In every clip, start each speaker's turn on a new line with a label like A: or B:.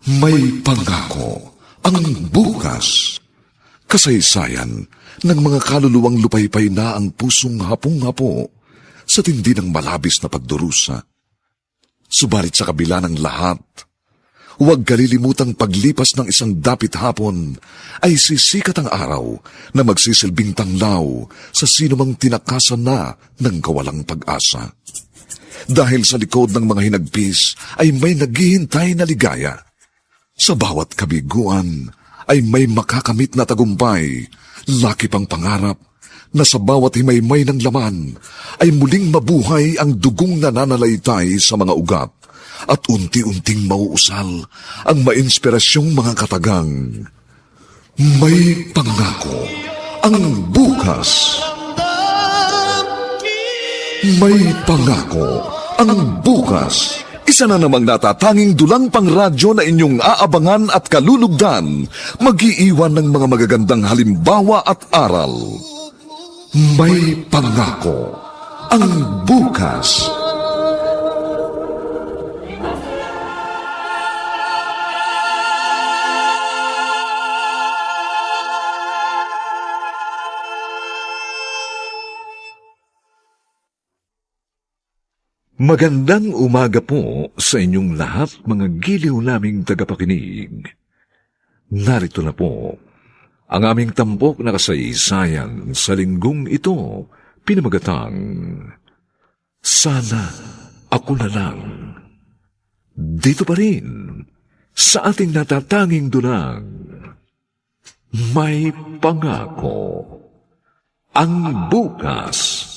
A: May pangako ang bukas. Kasaysayan ng mga kaluluwang lupaypay na ang pusong hapong-hapo sa tindi ng malabis na pagdurusa. Subalit sa kabila ng lahat, huwag kalilimutang paglipas ng isang dapit hapon ay sisikat ang araw na magsisilbing tanglaw sa sinumang tinakasan na ng kawalang pag-asa. Dahil sa likod ng mga hinagpis ay may naghihintay na ligaya. Sa bawat kabiguan ay may makakamit na tagumpay, laki pang pangarap na sa bawat himaymay ng laman ay muling mabuhay ang dugong nananalaytay sa mga ugat at unti-unting mauusal ang mainspirasyong mga katagang. May pangako ang bukas. May pangako ang bukas. Isa na namang natatanging dulang pang radyo na inyong aabangan at kalulugdan, mag-iiwan ng mga magagandang halimbawa at aral. May pangako ang bukas. Magandang umaga po sa inyong lahat, mga giliw naming tagapakinig. Narito na po ang aming tampok na kasaysayan sa linggong ito, pinamagatang Sana Ako Na Lang. Dito pa rin sa ating natatanging dulang, May Pangako ang bukas.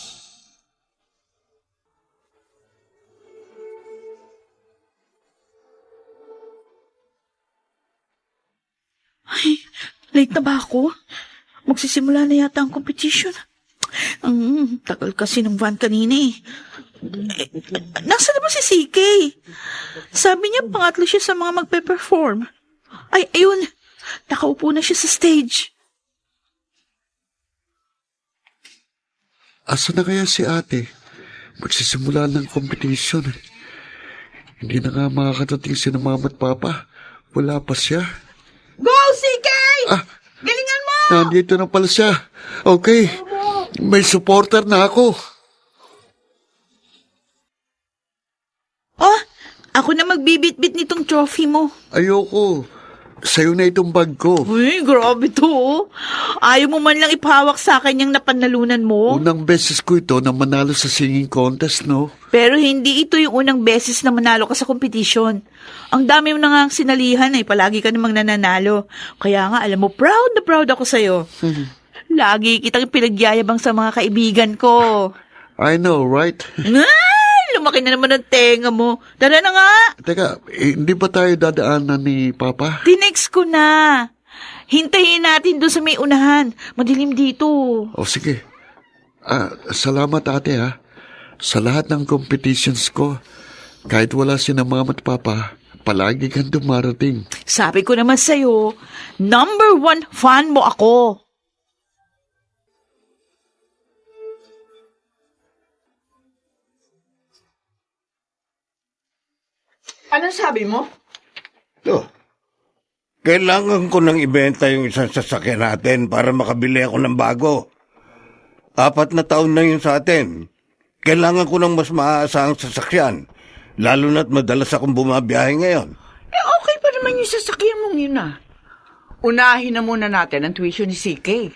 B: Ay, late na ba ako? Magsisimula na yata ang competition. Tagal kasi ng van kanina eh. Nasaan na ba si CK? Sabi niya pangatlo siya sa mga magpe-perform. Ay, ayun. Nakaupo na siya sa stage.
C: Asa na kaya si ate? Magsisimula ng competition. Hindi na nga makakatating si na mama at papa. Wala pa siya.
B: Go, CK! Galingan mo!
C: Nandito na pala siya. Okay. May supporter na ako.
B: Oh, ako na magbibit-bit nitong trophy mo.
C: Ayoko. Sa'yo na itong bag ko.
B: Uy, grabe to oh. Ayaw mo man lang ipahawak sa akin yung napanalunan mo.
C: Unang beses ko ito na manalo sa singing contest, no?
B: Pero hindi ito yung unang beses na manalo ka sa competition. Ang dami mo na nga sinalihan eh. Palagi ka namang nananalo. Kaya nga, alam mo, proud na proud ako sa'yo. Lagi kitang pinagyayabang sa mga kaibigan ko.
C: I know, right?
B: Ay, lumaki na naman ang tenga mo. Tara na nga.
C: Teka, hindi ba tayo dadaanan ni Papa?
B: Tinext ko na. Hintayin natin doon sa may unahan. Madilim dito.
C: O sige. Salamat ate ha. Sa lahat ng competitions ko, kahit wala si na mama at papa, palagi kang dumarating.
B: Sabi ko naman sa'yo, number 1 fan mo ako.
D: Anong sabi mo?
E: Kailangan ko nang ibenta yung isang sasakyan natin para makabili ako ng bago. 4 na taon na yun sa atin. Kailangan ko ng mas maaasahang sasakyan, lalo na't madalas akong bumabiyahe ngayon.
D: Okay pa naman yung sasakyan mong yun Unahin na muna natin ang tuition ni CK.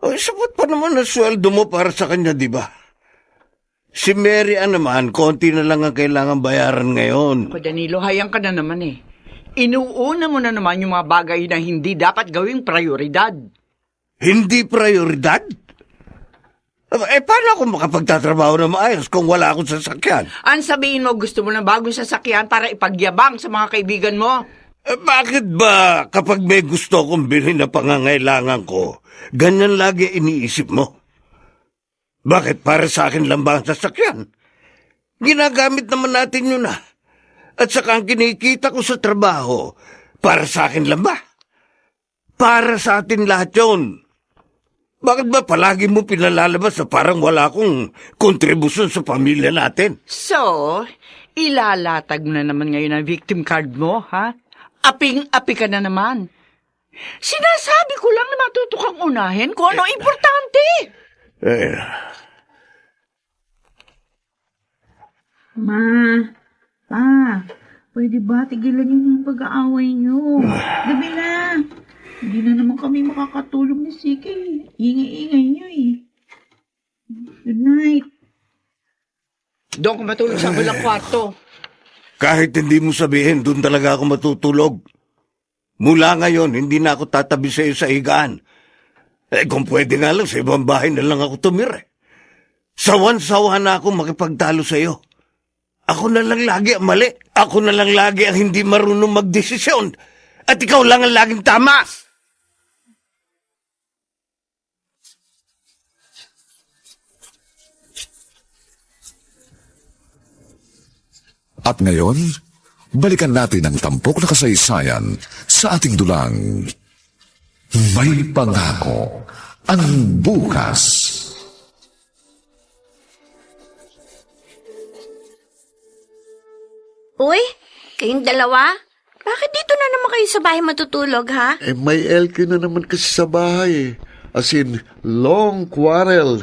E: Sapat pa naman ang sweldo mo para sa kanya, di ba? Si Mary naman, konti na lang ang kailangan bayaran ngayon.
D: Ako, Danilo, hayang ka na naman Inuuna mo na naman yung mga bagay na hindi dapat gawing prioridad.
E: Hindi prioridad? Paano ako makapagtatrabaho na maayos kung wala akong sasakyan?
D: Ang sabihin mo, gusto mo ng bagong sasakyan para ipagyabang sa mga kaibigan mo?
E: Bakit ba kapag may gusto kong bilhin na pangangailangan ko, ganyan lagi iniisip mo? Bakit para sa akin lang ba ang sasakyan? Ginagamit naman natin yun At saka ang kinikita ko sa trabaho, para sa akin lang ba? Para sa atin lahat yun. Bakit ba palagi mo pinalalabas na parang wala akong kontribusyon sa pamilya natin?
D: So, ilalatag mo na naman ngayon ang victim card mo, ha? aping-api ka na naman. Sinasabi ko lang na matuto kang unahin kung ano importante.
E: Eh,
B: Ma, pwede ba tigilan niyo yung pag-aaway niyo? Gabi na. Hindi na naman kami makakatulog ni Siki. Ingay-ingay niyo eh. Good night.
D: Doon ka matulog sa walang kwarto.
E: kahit hindi mo sabihin, doon talaga ako matutulog. Mula ngayon, hindi na ako tatabi sa iyo sa higaan. Kung pwede nga lang, sa ibang bahay na lang ako tumira. Sawan-sawa na ako makipagtalo sa iyo. Ako na lang lagi ang mali. Ako na lang lagi ang hindi marunong magdesisyon. At ikaw lang ang laging tama.
A: At ngayon, balikan natin ang tampok na kasaysayan sa ating dulang May Pangako ang Bukas.
F: Uy, kayong dalawa? Bakit dito na naman kayo sa bahay matutulog, ha?
C: May LQ na naman kasi sa bahay eh. As in, long quarrel.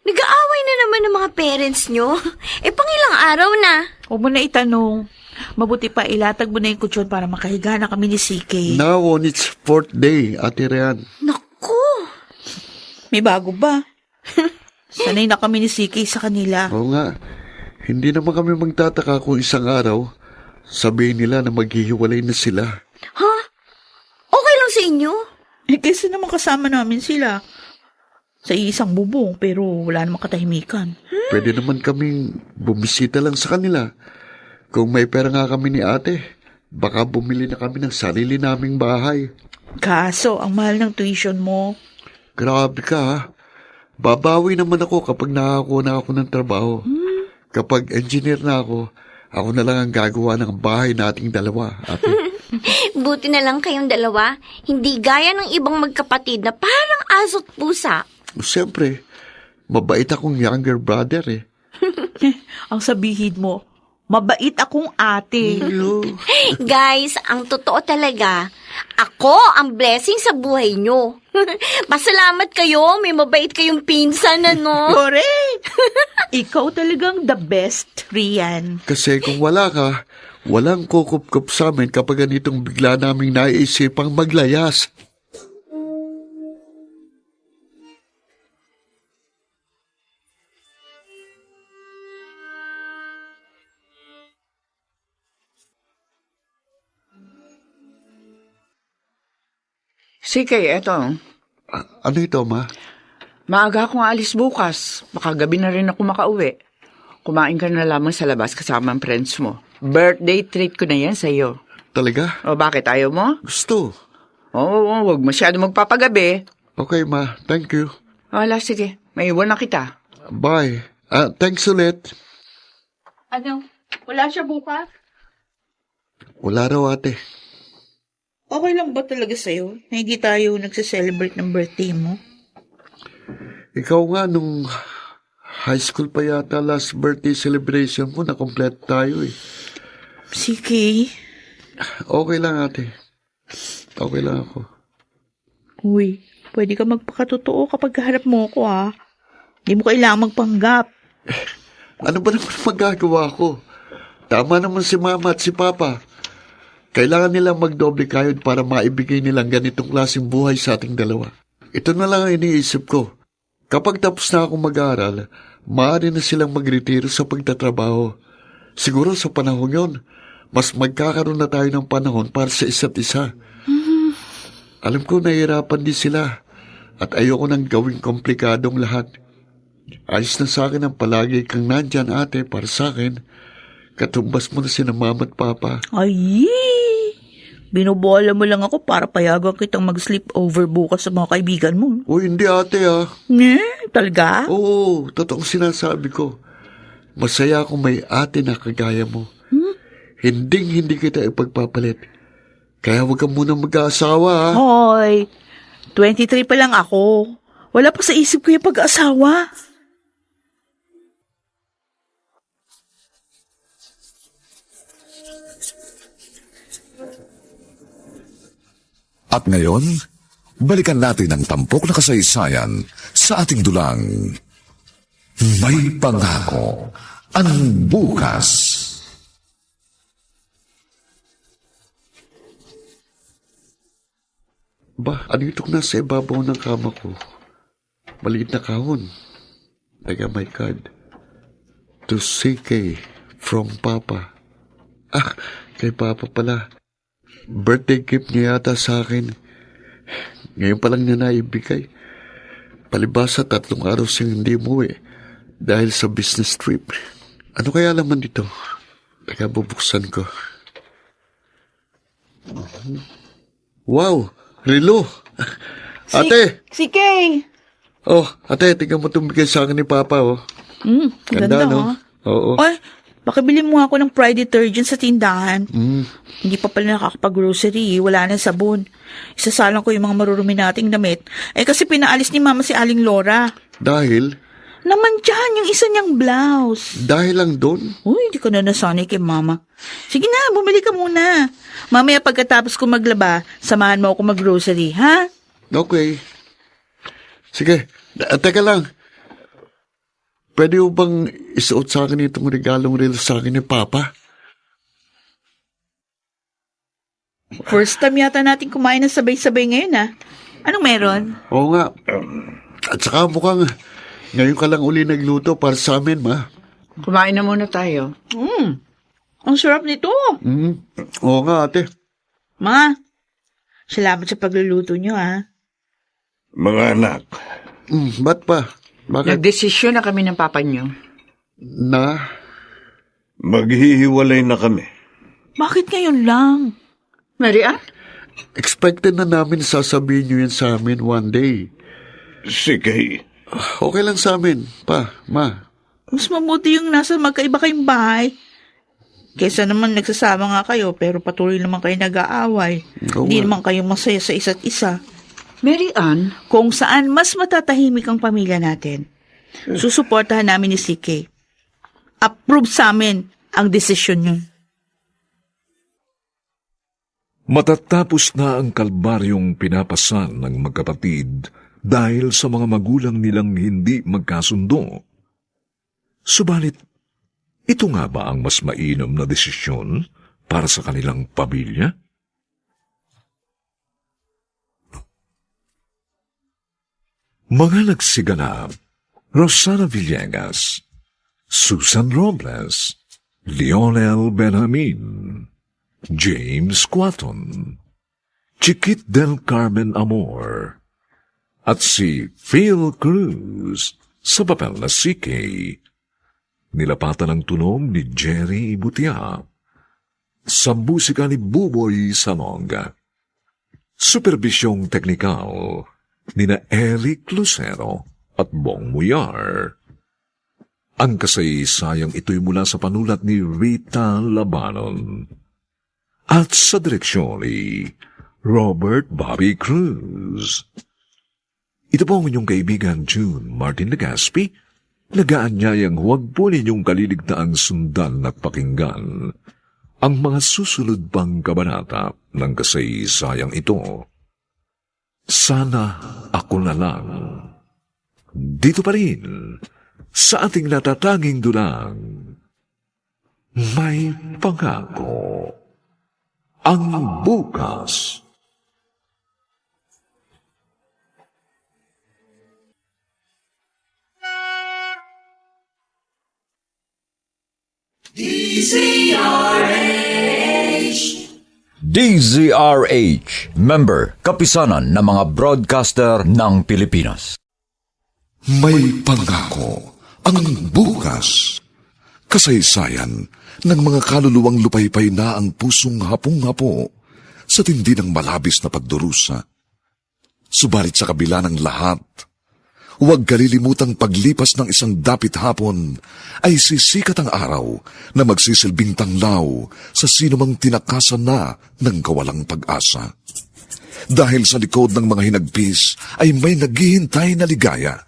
F: Nag-aaway na naman ng mga parents nyo. Pangilang araw na.
B: Huwag mo na itanong. Mabuti pa ilatag mo na yung kutsyon para makahiga na kami ni CK.
C: Now on its 4th day, Ate Rian.
F: Naku!
B: May bago ba? Sanay na kami ni CK sa kanila.
C: Oo nga, hindi naman kami magtataka kung isang araw, sabihin nila na maghihiwalay na sila.
F: Ha? Okay lang sa inyo?
B: Kaysa naman kasama namin sila. Sa isang bubong pero wala namang katahimikan.
C: Pwede naman kaming bumisita lang sa kanila. Kung may pera nga kami ni ate, baka bumili na kami ng sarili naming bahay.
B: Kaso, ang mahal ng tuition mo.
C: Grabe ka ha. Babawi naman ako kapag nakakuha na ako ng trabaho. Kapag engineer na ako na lang ang gagawa ng bahay nating dalawa, ate.
F: Buti na lang kayong dalawa. Hindi gaya ng ibang magkapatid na parang aso't pusa.
C: Siyempre, mabait akong younger brother eh.
B: Ang sabihin mo, mabait akong ate.
F: Guys, ang totoo talaga, ako ang blessing sa buhay nyo. Pasalamat kayo, may mabait kayong pinsan, ano?
B: Correct! Ikaw talagang the best, Rian.
C: Kasi kung wala ka, walang kukup-kup sa amin kapag ganitong bigla naming naiisipang maglayas.
D: Sige, eto.
C: Ano ito, ma?
D: Maaga akong alis bukas. Baka gabi na rin ako makauwi. Kumain ka na lamang sa labas kasama ang friends mo. Birthday treat ko na yan sa'yo.
C: Talaga?
D: O bakit, ayaw mo?
C: Gusto.
D: Oo, huwag masyado magpapagabi.
C: Okay, ma. Thank you.
D: Wala, sige. May iwan na kita.
C: Bye. Thanks ulit.
B: Ano? Wala siya bukas?
C: Wala raw, ate.
B: Okay lang ba talaga sa'yo na hindi tayo nagse-celebrate ng birthday mo?
C: Ikaw nga, nung high school pa yata last birthday celebration mo, na-complete tayo eh.
B: CK?
C: Okay lang, ate. Okay lang ako.
B: Uy, pwede ka magpakatotoo kapag harap mo ako, ha? Hindi mo kailangang magpanggap.
C: Ano ba naman magagawa ko? Tama naman si mama at si papa. Kailangan nilang magdoble kayod para maibigay nilang ganitong klaseng buhay sa ating dalawa. Ito na lang ang iniisip ko. Kapag tapos na akong mag-aaral, maaari na silang magretiro sa pagtatrabaho. Siguro sa panahon yon, mas magkakaroon na tayo ng panahon para sa isa't isa. Alam ko nahihirapan din sila at ayoko nang gawing komplikadong lahat. Ayos na sa akin ang palagi kang nandyan, ate, para sa akin. Katumbas mo na sina mama at papa.
B: Ay! Binubola mo lang ako para payagan kitang mag-sleep over bukas sa mga kaibigan mo.
C: Uy, hindi ate ah.
B: Talaga?
C: Oo, totoong sinasabi ko. Masaya akong may ate na kagaya mo. Hindi kita ipagpapalit. Kaya huwag ka muna mag-aasawa, ha?
B: Hoy, 23 pa lang ako. Wala pa sa isip ko yung pag-aasawa.
A: At ngayon, balikan natin ang tampok na kasaysayan sa ating dulang. May pangako ang bukas.
C: Ano itong nasa ibabaw ng kama ko? Maliit na kahon. My card. To CK from Papa. Kay Papa pala. Birthday gift niya yata sa akin. Ngayon pa lang niya naibigay. Palibasa 3 araw siyang hindi umuwi dahil sa business trip. Ano kaya laman dito? Bubuksan ko. Wow! Relo! Ate!
B: Si Kay!
C: Ate, tingnan mo itong bigay sa akin ni Papa,
B: Ganda,
C: no? Oo.
B: Ay, pakibili mo ako ng Pride detergent sa tindahan.
C: Mm.
B: Hindi pa pala nakakapag-grocery. Wala na sabon. Isasalang ko yung mga marurumi nating damit. Kasi pinaalis ni Mama si Aling Laura.
C: Dahil?
B: Naman dyan, yung isa niyang blouse.
C: Dahil lang doon?
B: Uy, hindi ka na nasanay kay Mama. Sige na, bumili ka muna. Mamaya pagkatapos ko maglaba, samahan mo ako mag-grocery, ha?
C: Okay. Sige, teka lang. Pwede mo bang isuot sa akin itong regalong relo sa akin ni Papa?
B: First time yata natin kumain ng sabay-sabay ngayon, ha? Anong meron?
C: Oo nga. At saka mukhang ngayon ka lang uli nagluto para sa amin, Ma.
D: Kumain na muna tayo.
B: Ang sarap nito.
C: Oo nga, ate.
B: Ma, salamat sa pagluluto niyo, ha?
E: Mga anak,
C: Ba't pa? Bakit?
D: Nagdesisyon na kami ng papa niyo.
C: Na?
E: maghihiwalay na kami.
B: Bakit ngayon lang?
D: Mary Ann?
C: Expected na namin sasabihin niyo yan sa amin one day.
E: Sige,
C: Okay lang sa amin, Pa, Ma.
B: Mas mabuti yung nasa magkaiba kayong bahay. Kesa naman nagsasama nga kayo pero patuloy naman kayo nag-aaway.
C: Oo
B: Hindi
C: nga.
B: naman kayo masaya sa isa't isa.
D: Mary Ann?
B: Kung saan mas matatahimik ang pamilya natin, susuportahan namin ni CK. Approve sa amin ang desisyon niyo.
A: Matatapos na ang kalbaryong pinapasan ng magkapatid dahil sa mga magulang nilang hindi magkasundo. Subalit, ito nga ba ang mas mainam na desisyon para sa kanilang pamilya? Mga nagsiganap, Rosana Villegas, Susan Robles, Lionel Benjamin, James Quaton, Chiquit del Carmen Amor, at si Phil Cruz sa papel na CK. Nilapatan ng tunog ni Jerry Butia. Sa musika ni Buboy Salonga. Superbisyong teknikal nina Eric Lucero at Bong Muyar. Ang kasaysayang ito'y mula sa panulat ni Rita Labanon. At sa direksyon ni Robert Bobby Cruz. Ito po ang inyong kaibigan June Martin Legaspi, nagaanyayang huwag po ninyong kaliligtaang sundan at pakinggan ang mga susunod pang kabanata ng kasaysayang ito. Sana ako na lang. Dito pa rin, sa ating natatanging dulang, may pangako ang bukas.
G: DZRH, member, kapisanan ng mga broadcaster ng Pilipinas.
A: May pangako ang bukas. Kasaysayan ng mga kaluluwang lupaypay na ang pusong hapong-hapo sa tindi ng malabis na pagdurusa. Subalit sa kabila ng lahat, huwag kalilimutang paglipas ng isang dapit hapon ay sisikat ang araw na magsisilbing tanglaw sa sinumang tinakasan na ng kawalang pag-asa. Dahil sa likod ng mga hinagpis ay may naghihintay na ligaya.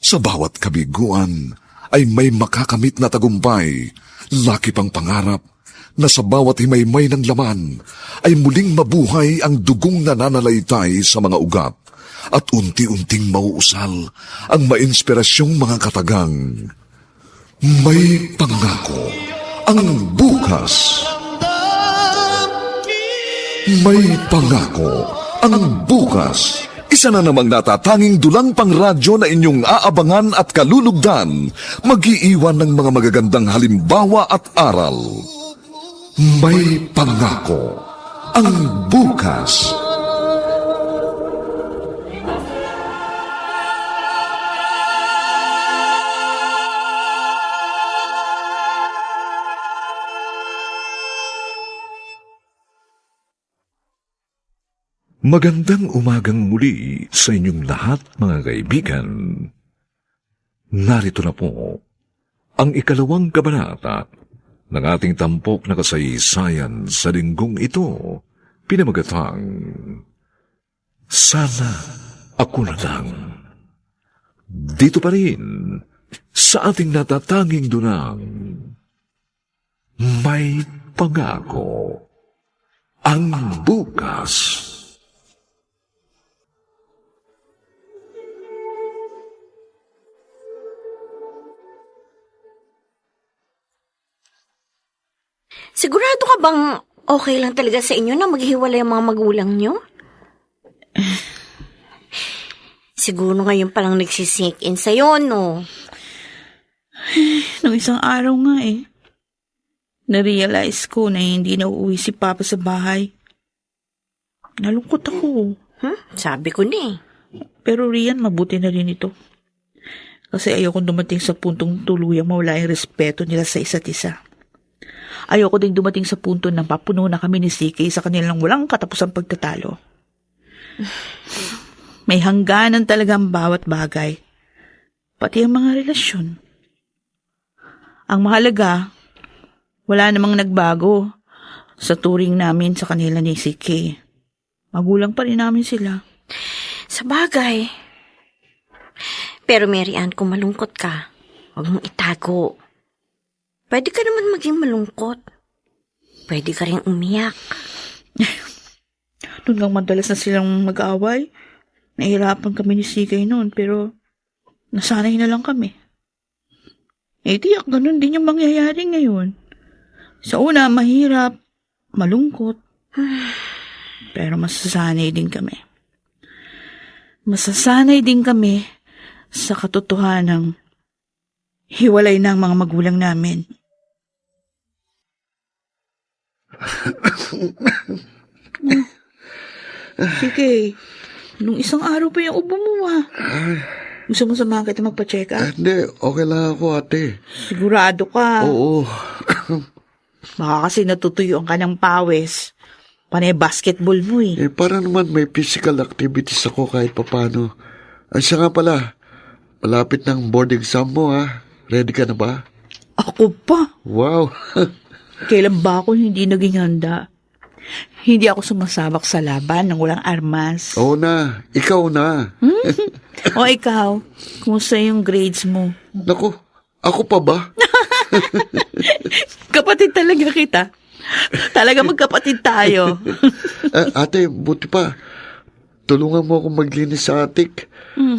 A: Sa bawat kabiguan ay may makakamit na tagumpay, laki pang pangarap, na sa bawat himaymay ng laman ay muling mabuhay ang dugong nananalaytay sa mga ugat at unti-unting mauusal ang mainspirasyong mga katagang. May pangako ang bukas. May pangako ang bukas. Isa na namang natatanging dulang pang radyo na inyong aabangan at kalulugdan, mag-iiwan ng mga magagandang halimbawa at aral. May pangako ang bukas. Magandang umagang muli sa inyong lahat, mga kaibigan. Narito na po ang ikalawang kabanata ng ating tampok na kasaysayan sa linggong ito, pinamagatang Sana Ako Na Lang. Dito pa rin sa ating natatanging dunang May Pangako ang Bukas.
F: Sigurado ka bang okay lang talaga sa inyo na maghiwalay ang mga magulang nyo? Siguro ngayon palang nagsisink in sa'yo, no?
B: Nung isang araw nga na-realize ko na hindi na uuwi si Papa sa bahay. Nalungkot ako.
F: Sabi ko na eh.
B: Pero Rian, mabuti na rin ito. Kasi ayokong dumating sa puntong tuluyang mawala yung respeto nila sa isa't isa. Ayoko ding dumating sa punto na papuno na kami ni CK sa kanilang walang katapusang pagtatalo. May hangganan talaga ang bawat bagay. Pati ang mga relasyon. Ang mahalaga, wala namang nagbago sa turing namin sa kanila ni CK. Magulang pa rin namin sila.
F: Sa bagay. Pero Mary Ann, kung malungkot ka, huwag mong itago. Pwede ka naman maging malungkot. Pwede ka rin umiyak.
B: Doon lang madalas na silang mag-away. Nahirapan kami ni CK noon, pero nasanay na lang kami. Tiyak, ganun din yung mangyayari ngayon. Sa una, mahirap, malungkot. Pero masasanay din kami. Masasanay din kami sa katotohanang hiwalay na ang mga magulang namin. Sige, nung isang araw pa yung ubo mo Gusto mo samahan kita magpa-check up?
C: Hindi, okay lang ako, ate.
B: Sigurado ka.
C: Oo.
B: Baka kasi natutuyuan ka ng pawis. Panay basketball mo
C: Para naman may physical activities ako kahit papano. Ay, siya nga pala, malapit ng board exam mo, ha? Ready ka na ba?
B: Ako pa.
C: Wow.
B: Kailan ba ako hindi naging handa? Hindi ako sumasabak sa laban ng walang armas.
C: Oo na, ikaw na.
B: O ikaw, kumusta yung grades mo?
C: Naku, ako pa ba?
B: Kapatid talaga kita. Talaga magkapatid tayo.
C: Ate, buti pa. Tulungan mo ako maglinis sa attic.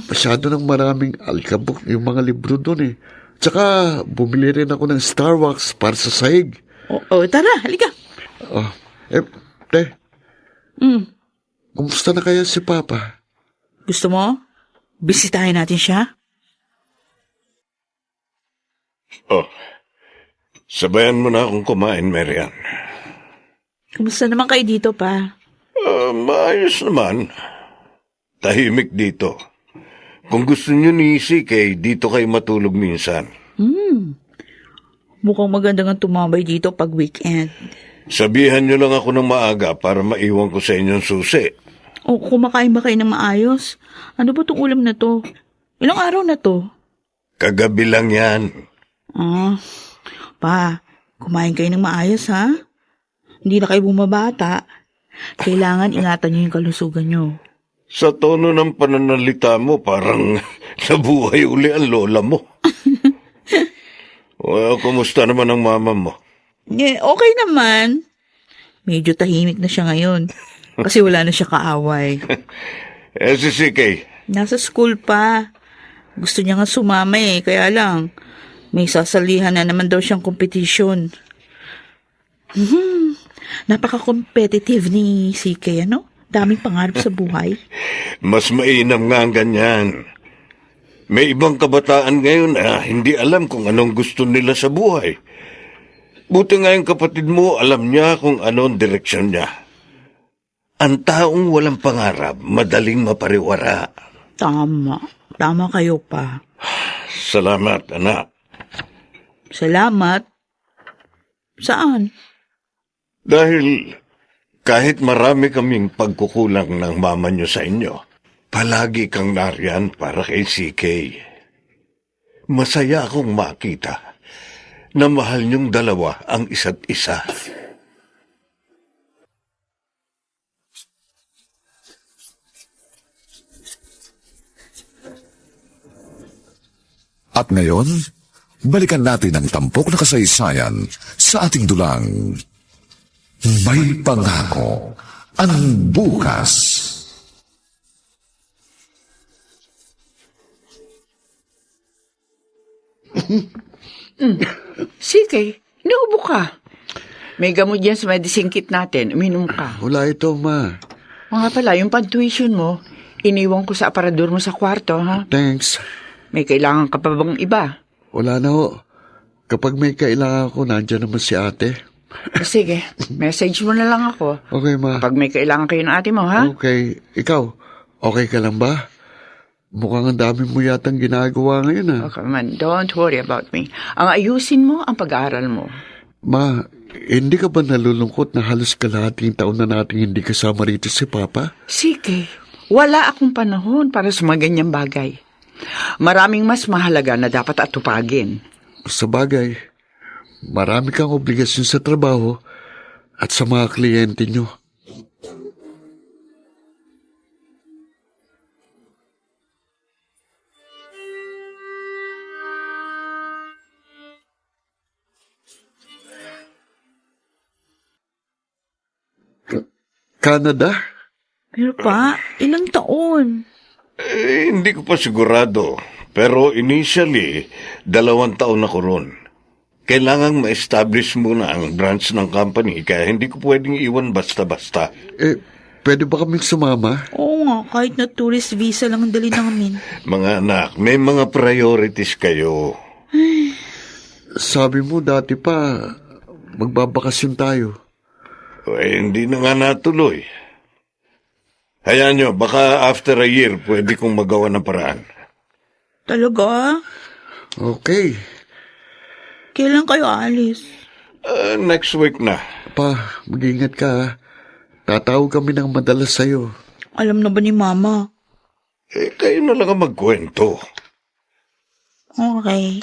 C: Masyado ng maraming alikabok yung mga libro doon Tsaka, bumili rin ako ng Star Wax para sa sahig.
B: Tara, halika.
C: Te. Kumusta na kaya si Papa?
B: Gusto mo? Bisitahin natin siya?
E: Sabayan mo na akong kumain, Marian.
B: Kumusta naman kayo dito, pa?
E: Maayos naman. Tahimik dito. Kung gusto niyo ni CK, dito kayo matulog minsan.
B: Mukhang maganda nga tumambay dito pag weekend.
E: Sabihan niyo lang ako ng maaga para maiwan ko sa inyong susi.
B: Kumakain ba kayo ng maayos? Ano ba itong ulam na to? Ilang araw na to?
E: Kagabi lang yan.
B: Pa, kumain kayo ng maayos, ha? Hindi na kayo bumabata. Kailangan ingatan niyo yung kalusugan niyo.
E: Sa tono ng pananalita mo, parang nabuhay uli ang lola mo. Well, kumusta naman ang mama mo?
B: Okay naman. Medyo tahimik na siya ngayon. Kasi wala na siya kaaway.
E: Si CK,
B: Nasa school pa. Gusto niya nga sumama kaya lang, may sasalihan na naman daw siyang competition. Napaka-competitive ni CK, ano? Daming pangarap sa buhay.
E: mas mainam nga ang ganyan. May ibang kabataan ngayon na hindi alam kung anong gusto nila sa buhay. Buti nga yung kapatid mo, alam niya kung anong direksyon niya. Ang taong walang pangarap, madaling mapariwara.
B: Tama. Tama kayo pa.
E: Salamat, anak.
B: Salamat. Saan?
E: Dahil kahit marami kaming pagkukulang ng mama niyo sa inyo, palagi kang nariyan para kay CK. Masaya akong makita na mahal niyong dalawa ang isa't isa.
A: At ngayon, balikan natin ang tampok na kasaysayan sa ating dulang. May pangako ang bukas.
D: Sige, inuubo ka. May gamot yan sa medicine kit natin. Uminom ka.
C: Wala ito, ma.
D: O nga pala, yung pang-tuition mo, iniwan ko sa aparador mo sa kwarto, ha?
C: Thanks.
D: May kailangan ka pa bang iba?
C: Wala na ho. Kapag may kailangan ako, nandiyan naman si ate.
D: Sige, message mo na lang ako.
C: Okay, ma.
D: Kapag may kailangan kayo ng ate mo, ha?
C: Okay. Ikaw, okay ka lang ba? Mukhang ang dami mo yatang ginagawa ngayon, ha?
D: Okay, man, don't worry about me. Ang ayusin mo ang pag-aaral mo.
C: Ma, hindi ka ba nalulungkot na halos kalahating taon na nating hindi kasama rito si Papa?
D: Sige, wala akong panahon para sa mga ganyang bagay. Maraming mas mahalaga na dapat atupagin.
C: Sa bagay, marami kang obligasyon sa trabaho at sa mga kliyente nyo. Canada?
B: Pero pa, ilang taon?
E: Hindi ko pa sigurado. Pero initially, 2 taon ako ron. Kailangang ma-establish muna ang branch ng company kaya hindi ko pwedeng iwan basta-basta.
C: Pwede ba kaming sumama?
B: Oo nga, kahit na tourist visa lang ang dali namin.
E: Mga anak, may mga priorities kayo.
C: Sabi mo dati pa, magbabakasyon tayo.
E: Hindi na nga natuloy. Hayaan nyo, baka after a year, pwede kong magawa ng paraan.
B: Talaga?
C: Okay.
B: Kailan kayo alis?
E: Next week na.
C: Pa, mag-ingat ka, ha? Tatawag kami ng madalas sa'yo.
B: Alam na ba ni Mama?
E: Kayo na lang ang magkwento.
B: Okay.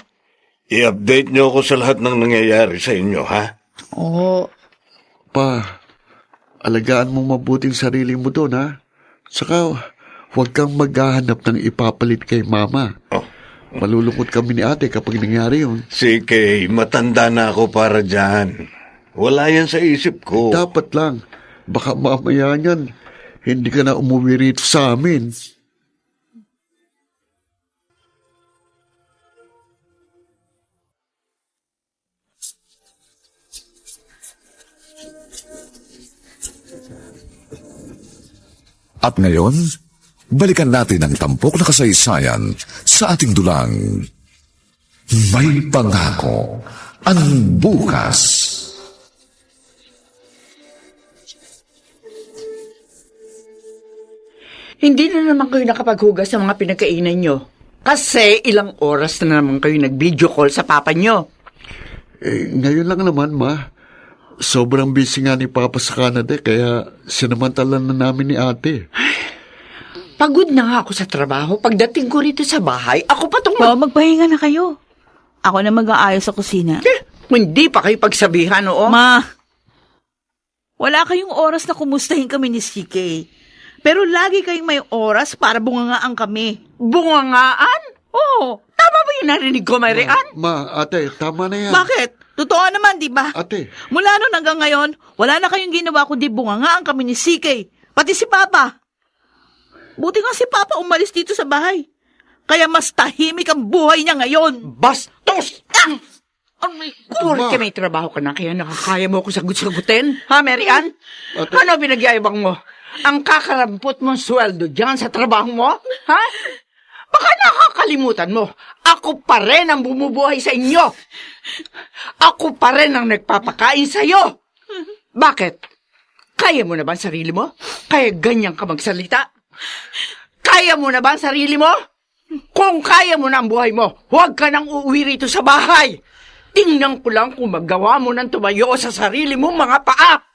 E: I-update nyo ako sa lahat ng nangyayari sa inyo, ha?
B: Oo.
C: Pa, alagaan mo mabuting sarili mo doon, ha? Saka, huwag kang maghahanap ng ipapalit kay Mama.
E: Oh.
C: Malulungkot kami ni ate kapag nangyari yun.
E: Sige, matanda na ako para dyan. Wala yan sa isip ko.
C: Dapat lang. Baka mamaya niyan, hindi ka na umuwi rito sa amin.
A: At ngayon, balikan natin ang tampok na kasaysayan sa ating dulang. May pangako ang bukas.
D: Hindi na naman kayo nakapaghugas sa mga pinagkainan nyo. Kasi ilang oras na naman kayo nag-video call sa papa nyo.
C: Ngayon lang naman, Ma. Sobrang busy nga ni Papa sa Canada, kaya sinamantalan na namin ni ate.
D: Pagod na nga ako sa trabaho. Pagdating ko rito sa bahay, ako pa itong
B: Magpahinga na kayo. Ako na mag-aayos sa kusina.
D: Hindi pa kayo pagsabihan, oo?
B: Ma, wala kayong oras na kumustahin kami ni CK. Pero lagi kayong may oras para bungangaan kami.
D: Bungangaan?
B: Oo.
D: Tama ba yung narinig ko, Marian?
C: Ma, ate, tama na yan.
B: Bakit? Totoo naman, di ba?
C: Ate,
B: Mula noon hanggang ngayon, wala na kayong ginawa kundi bungangaan kami ni CK. Pati si Papa. Buti nga si Papa umalis dito sa bahay. Kaya mas tahimik ang buhay niya ngayon.
D: Bastos!
B: Aray
D: Porque may trabaho ka na, kaya nakakaya mo ako sagut-sagutin? Ha, Mary Ann?
C: Ate.
D: Ano pinagyayabang mo? Ang kakarampot mong sweldo dyan sa trabaho mo? Ha? Baka nakakalimutan mo, ako pa rin ang bumubuhay sa inyo. Ako pa rin ang nagpapakain sa iyo. Bakit? Kaya mo na ba ang sarili mo? Kaya ganyan ka magsalita? Kaya mo na ba ang sarili mo? Kung kaya mo na ang buhay mo, huwag ka nang uuwi rito sa bahay. Tingnan ko lang kung magawa mo nang tumayo sa sarili mo mga paa.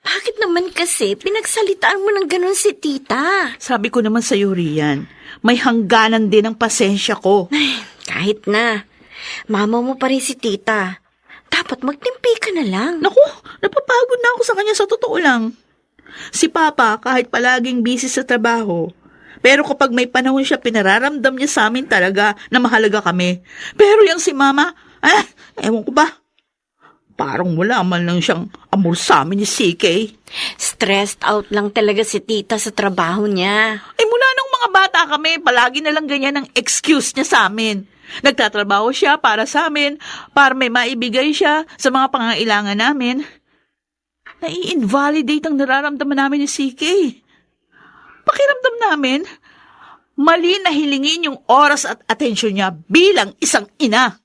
F: Bakit naman kasi pinagsalitaan mo ng ganun si tita?
B: Sabi ko naman sa'yo, Rian, may hangganan din ang pasensya ko.
F: Kahit na. Mama mo pa rin si tita. Dapat magtimpi ka na lang.
B: Naku, napapagod na ako sa kanya sa totoo lang. Si Papa, kahit palaging busy sa trabaho, pero kapag may panahon siya, pinararamdam niya sa amin talaga na mahalaga kami. Pero yung si Mama, ewan ko ba? Parang wala man lang siyang amor sa amin ni CK.
F: Stressed out lang talaga si tita sa trabaho niya.
B: Mula nung mga bata kami, palagi na lang ganyan ang excuse niya sa amin. Nagtatrabaho siya para sa amin, para may maibigay siya sa mga pangangailangan namin. Nai-invalidate ang nararamdaman namin ni CK. Pakiramdam namin, mali na hilingin yung oras at atensyon niya bilang isang ina.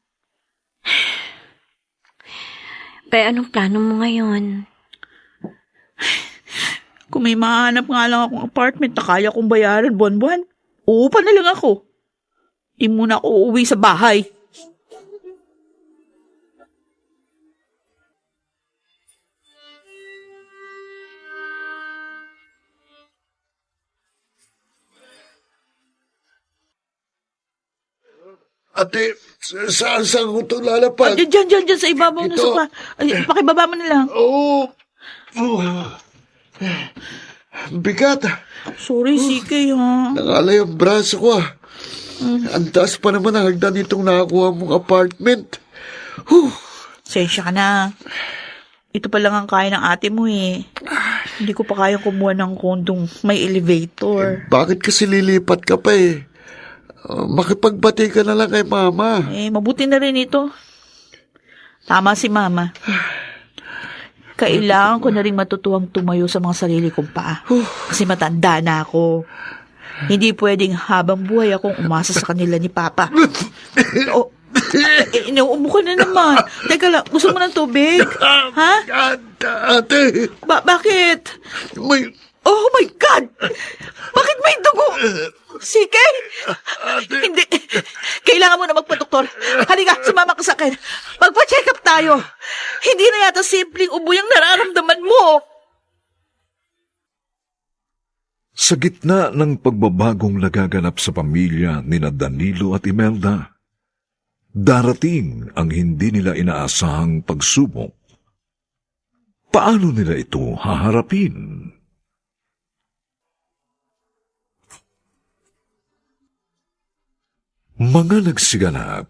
F: Pero anong plano mo ngayon?
B: Kung may mahanap nga lang akong apartment na kaya kong bayaran buwan-buwan, uupa na lang ako. Di muna ako uuwi sa bahay.
C: ate, saan ko ito lalapad?
B: Diyan sa ibabaw ng
C: Ito.
B: sopa. Pakibaba mo na lang.
C: Oo. Bigat.
B: Sorry, CK, ha?
C: Nangalay ang braso ko ah. Ang taas pa naman ang hagdan itong nakakuha mong apartment.
B: Sensya ka na. Ito pa lang ang kaya ng ate mo, eh. Hindi ko pa kaya kumuha ng kondong may elevator.
C: Bakit kasi lilipat ka pa eh? Makipagbati ka na lang kay mama.
B: Mabuti na rin ito. Tama si Mama. Kailangan ko na rin matutuwang tumayo sa mga sarili kong paa. Kasi matanda na ako. Hindi pwedeng habang buhay akong umasa sa kanila ni Papa. Inuumo ka na naman. Teka lang, gusto mo ng tubig? Ha?
C: Ate,
B: Bakit?
C: may...
B: Oh my God! Bakit may dugo? Sige! Hindi. Kailangan mo na magpa-doktor. Halika, sumama ka sa akin. Magpa-check up tayo. Hindi na yata simpleng ubo yung nararamdaman mo.
A: Sa gitna ng pagbabagong nagaganap sa pamilya ni Danilo at Imelda, darating ang hindi nila inaasahang pagsubok. Paano nila ito haharapin? Mga nagsiganap: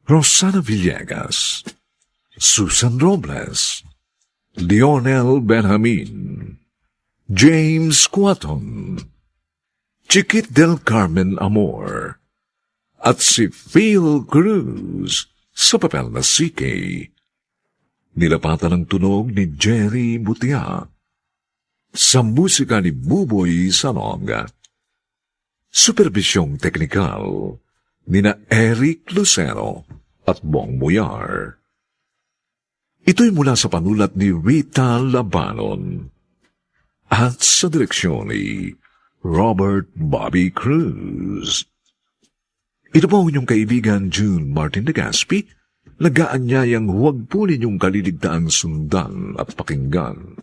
A: Rosana Villegas, Susan Robles, Lionel Benjamin, James Quaton, Chiquit del Carmen Amor, at si Phil Cruz sa papel na CK. Nilapatan ng tunog ni Jerry Butia. Sa musika ni Buboy Salonga. Supervisyong teknikal nina Eric Lucero at Bong Muyar. Ito'y mula sa panulat ni Rita Labanon at sa direksyon ni Robert Bobby Cruz. Ito po ang inyong kaibigan June Martin de Gaspi, nag-aanyayang huwag po ninyong kaliligtaang sundan at pakinggan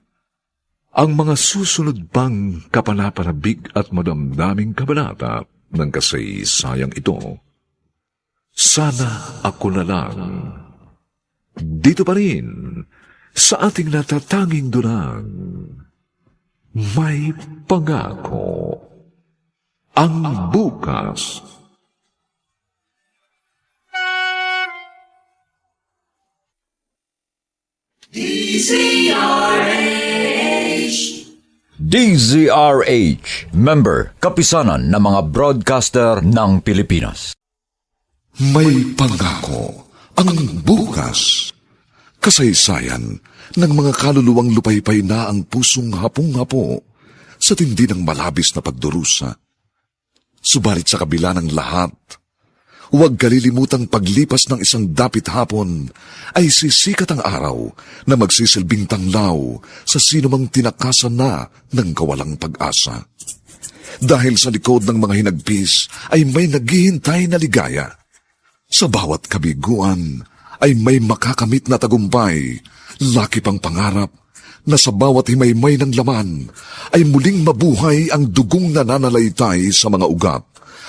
A: ang mga susunod pang kapanapanabik at madamdaming kabanata ng kasaysayang ito. Sana ako na lang. Dito pa rin, sa ating natatanging dunang, may pangako ang bukas.
G: DZRH, member, kapisanan ng mga broadcaster ng Pilipinas.
A: May pangako ang bukas. Kasaysayan ng mga kaluluwang lupaypay na ang pusong hapong-hapo sa tindi ng malabis na pagdurusa. Subalit sa kabila ng lahat, huwag kalilimutang paglipas ng isang dapit hapon ay sisikat ang araw na magsisilbing tanglaw sa sinumang tinakasan na ng kawalang pag-asa. Dahil sa likod ng mga hinagpis ay may naghihintay na ligaya. Sa bawat kabiguan ay may makakamit na tagumpay, laki pang pangarap na sa bawat himaymay ng laman ay muling mabuhay ang dugong nananalaytay sa mga ugat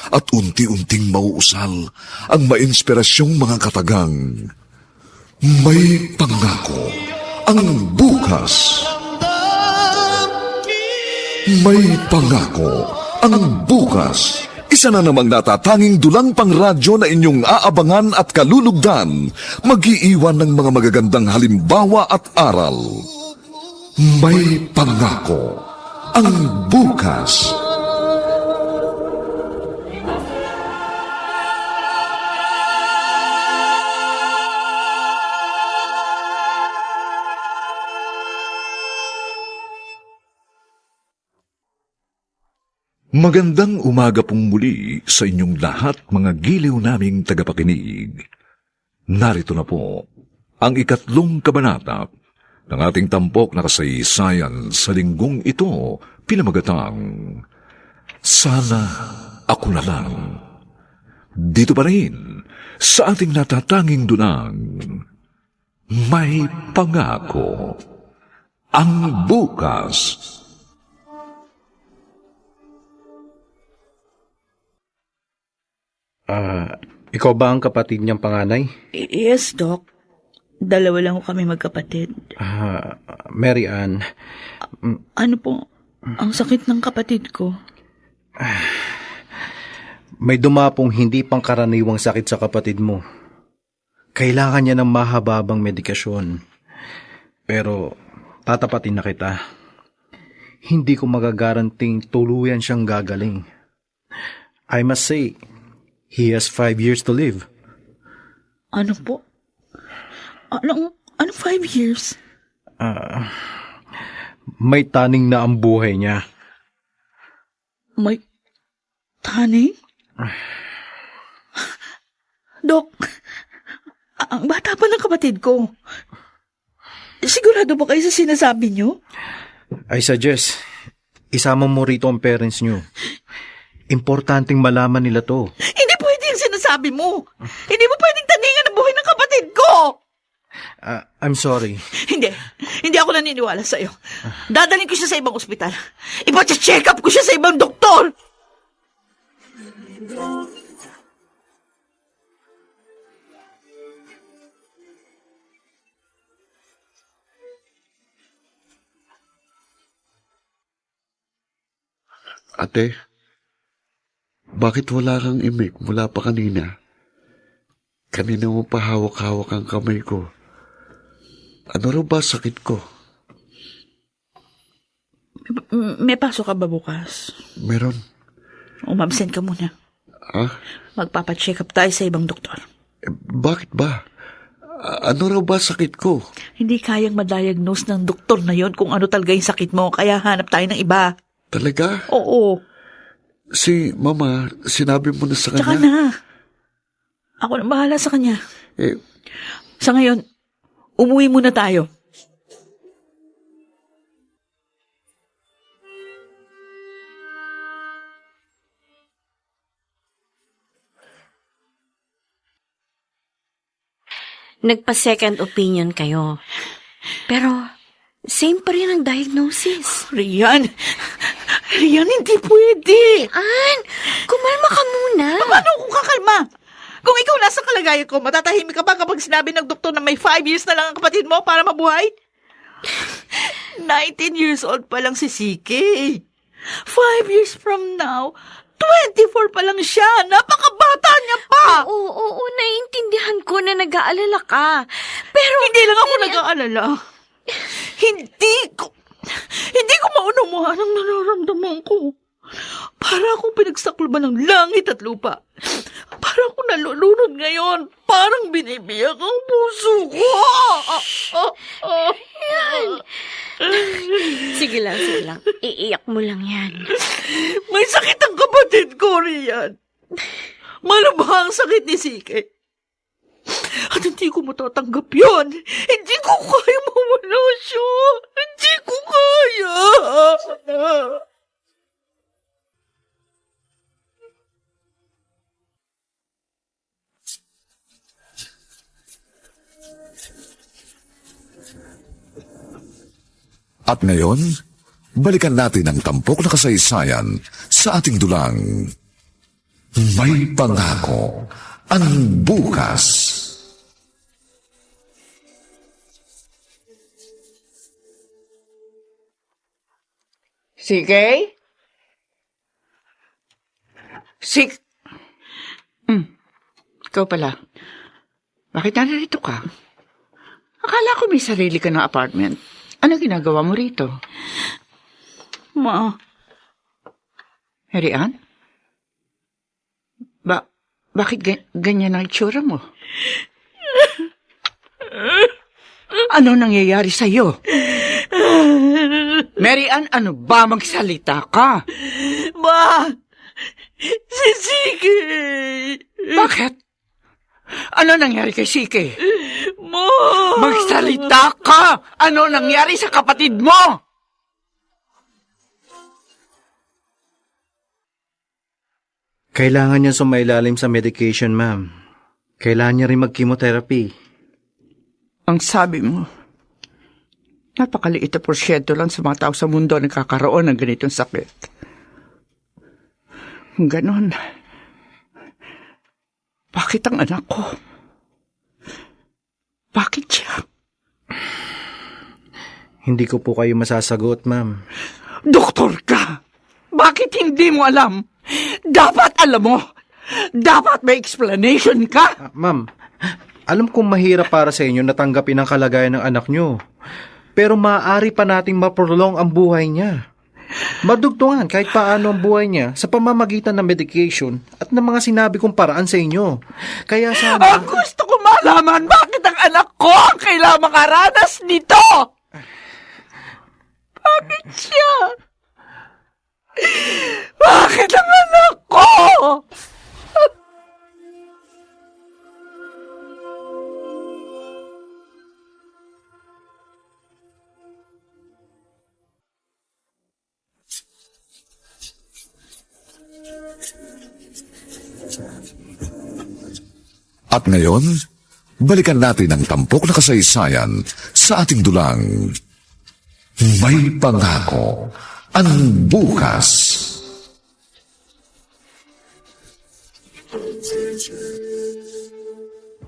A: at unti-unting mauusal ang mainspirasyong mga katagang. May pangako ang bukas. May pangako ang bukas. Isa na namang natatanging dulang pangradyo na inyong aabangan at kalulugdan, mag-iiwan ng mga magagandang halimbawa at aral. May pangako ang bukas. Magandang umaga pong muli sa inyong lahat, mga giliw naming tagapakinig. Narito na po ang 3 kabanata ng ating tampok na kasaysayan sa linggong ito, pinamagatang Sana Ako Na Lang. Dito pa rin sa ating natatanging dunang, may pangako ang bukas.
H: Ikaw ba ang kapatid niyang panganay?
B: Yes, Doc. 2 lang kami magkapatid.
H: Mary Ann,
B: Ano po, ang sakit ng kapatid ko?
H: may dumapong hindi pangkaraniwang sakit sa kapatid mo. Kailangan niya ng mahababang medikasyon. Pero tatapatin na kita. Hindi ko magagaranting tuluyan siyang gagaling. I must say, he has 5 years to live.
B: Ano po? Anong 5 years?
H: May taning na ang buhay niya.
B: May taning? Dok, ang bata pa ng kapatid ko. Sigurado ba kayo sa sinasabi niyo?
H: I suggest, isama mo rito ang parents niyo. Importanteng malaman nila to.
B: Hindi pwede yung sinasabi mo. Hindi mo pwedeng taningan ang buhay ng kapatid ko.
H: I'm sorry.
B: Hindi ako naniniwala sa'yo. Dadalhin ko siya sa ibang ospital. Ipa-check up ko siya sa ibang doktor.
C: Ate, bakit wala kang imik mula pa kanina? Kanina mo pa hawak-hawak ang kamay ko. Ano raw ba sakit ko?
B: May pasok ka ba bukas?
C: Meron.
B: Umabsent ka muna. Magpapacheck up tayo sa ibang doktor.
C: Bakit ba? Ano raw ba sakit ko?
B: Hindi kayang ma-diagnose ng doktor na yon kung ano talaga yung sakit mo, kaya hanap tayo ng iba.
C: Talaga?
B: Oo.
C: Si Mama, sinabi mo na sa kanya?
B: Tsaka na. Ako na bahala sa kanya. Sa ngayon, umuwi muna tayo.
F: Nagpa-second opinion kayo. Pero, same pa rin ang diagnosis.
B: Rian, hindi pwede.
F: Ann, kumalma ka muna.
B: Paano kung kakalma? Kung ikaw nasa kalagayan ko, matatahimik ka ba kapag sinabi ng doktor na may 5 years na lang ang kapatid mo para mabuhay? 19 years old pa lang si Siki. 5 years from now, 24 pa lang siya. Napakabata niya pa.
F: Oo, naiintindihan ko na nag-aalala ka. Pero...
B: Hindi lang ako nag-aalala. Hindi ko maunawahan ang nararamdaman ko. Para akong pinagsakluban ng langit at lupa. Para akong nalulunod ngayon. Parang binibiyak ang puso ko.
F: Sige lang. Iiyak mo lang yan.
B: May sakit ang kapatid ko, Rian. Malubhang sakit ni Sike. At hindi ko matatanggap yun. Hindi ko kaya mawala siya. Hindi ko kaya.
A: At ngayon, balikan natin ang tampok na kasaysayan sa ating dulang. May pangako ang bukas.
D: Sige? Ikaw pala. Bakit narito ka? Akala ko may sarili ka ng apartment. Ano ginagawa mo rito?
B: Ma,
D: Mary Ann? Bakit ganyan ang itsura mo? Ano nangyayari sa'yo? Mary Ann, ano ba? Magsalita ka.
B: Ma, si Sike.
D: Bakit? Ano nangyari kay Sike?
B: Ma.
D: Magsalita ka! Ano nangyari sa kapatid mo?
H: Kailangan niya sumailalim sa medication, ma'am. Kailangan niya rin mag-chemotherapy.
D: Ang sabi mo, napakaliit na porsyento lang sa mga tao sa mundo na nagkakaroon ng ganitong sakit. Kung ganon, bakit ang anak ko? Bakit siya?
H: Hindi ko po kayo masasagot, ma'am.
D: Doktor ka! Bakit hindi mo alam? Dapat alam mo! Dapat may explanation ka!
H: Ma'am, alam kong mahirap para sa inyo natanggapin ang kalagayan ng anak nyo. Pero maaari pa nating maprolong ang buhay niya. Madugtungan kahit paano ang buhay niya sa pamamagitan ng medication at ng mga sinabi kong paraan sa inyo. Kaya sana...
D: Ang gusto ko malaman bakit ang anak ko ang kailangang makaranas nito! Bakit siya? Bakit ang anak ko?
A: At ngayon, balikan natin ang tampok na kasaysayan sa ating dulang. May pangako ang bukas.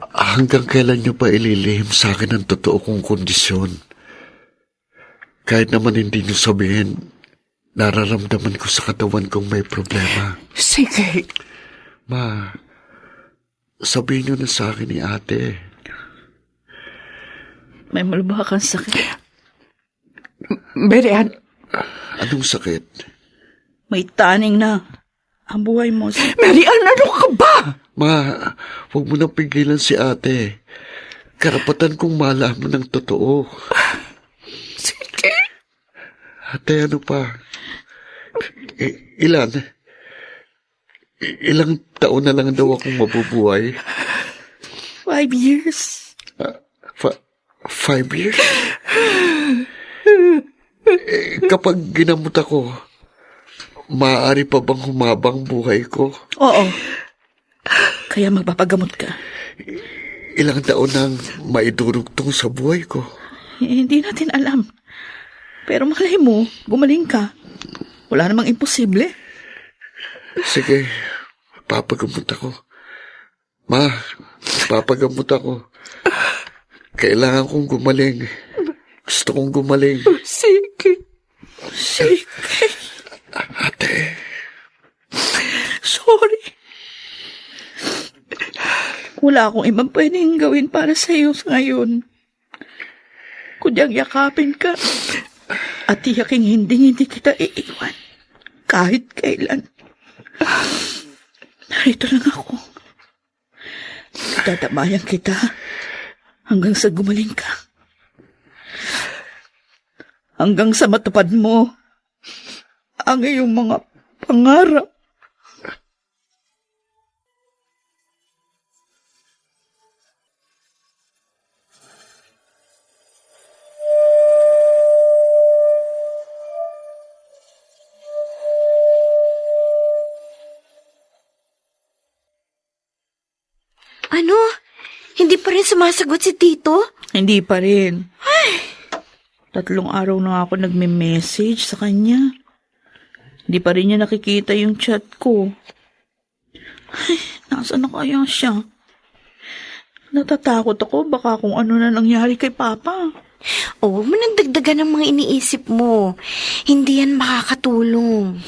C: Hanggang kailan niyo pa ililihim sa akin ang totoo kong kondisyon? Kahit naman hindi niyo sabihin, nararamdaman ko sa katawan kong may problema.
D: Sige.
C: Ma, sabihin niyo na sa akin ni ate.
B: May malubha kang sakit.
D: Mary Ann,
C: Anong sakit?
B: May taning na ang buhay mo.
D: Mary Ann, ano ka ba?
C: Ma, huwag mo nang pigilan si ate. Karapatan kong malaman ng totoo.
D: Sige.
C: Ate, ano pa? Ilang taon na lang daw akong mabubuhay?
B: 5 years.
C: 5 years? Kapag ginamot ako, maaari pa bang humabang buhay ko?
B: Oo. Kaya magpapagamot ka.
C: Ilang taon nang maidurugtong sa buhay ko?
B: Hindi natin alam. Pero malay mo, gumaling ka. Wala namang imposible.
C: Sige, papagamot ako. Ma, papagamot ako. Kailangan kong gumaling. Gusto kong gumaling.
B: Sige.
C: Ate,
B: Sorry. Wala akong ibang pwedeng gawin para sa iyo ngayon. Kundi ang yakapin ka at tiyaking hindi kita iiwan kahit kailan. Narito lang ako. Tatamayan kita hanggang sa gumaling ka. Hanggang sa matupad mo ang iyong mga pangarap.
F: Ano? Hindi pa rin sumasagot si Tito?
B: Hindi pa rin. 3 araw na ako nagme-message sa kanya. Hindi pa rin niya nakikita yung chat ko. Ay, nasaan na kaya siya? Natatakot ako baka kung ano na nangyari kay Papa.
F: Oo, managdagdagan ng mga iniisip mo. Hindi yan makakatulong.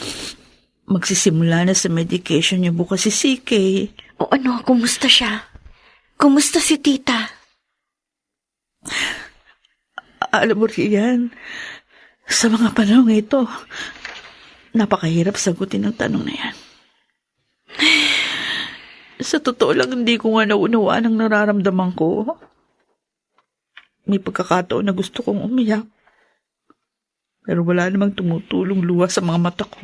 B: Magsisimula na sa medication niya bukas si CK.
F: O ano, kumusta siya? Kumusta si Tita?
B: Alam mo riyan, sa mga panahong ito, napakahirap sagutin ang tanong na yan. Sa totoo lang, hindi ko nga naunawaan ang nararamdaman ko. May pagkakataon na gusto kong umiyak. Pero wala namang tumutulong luha sa mga mata ko.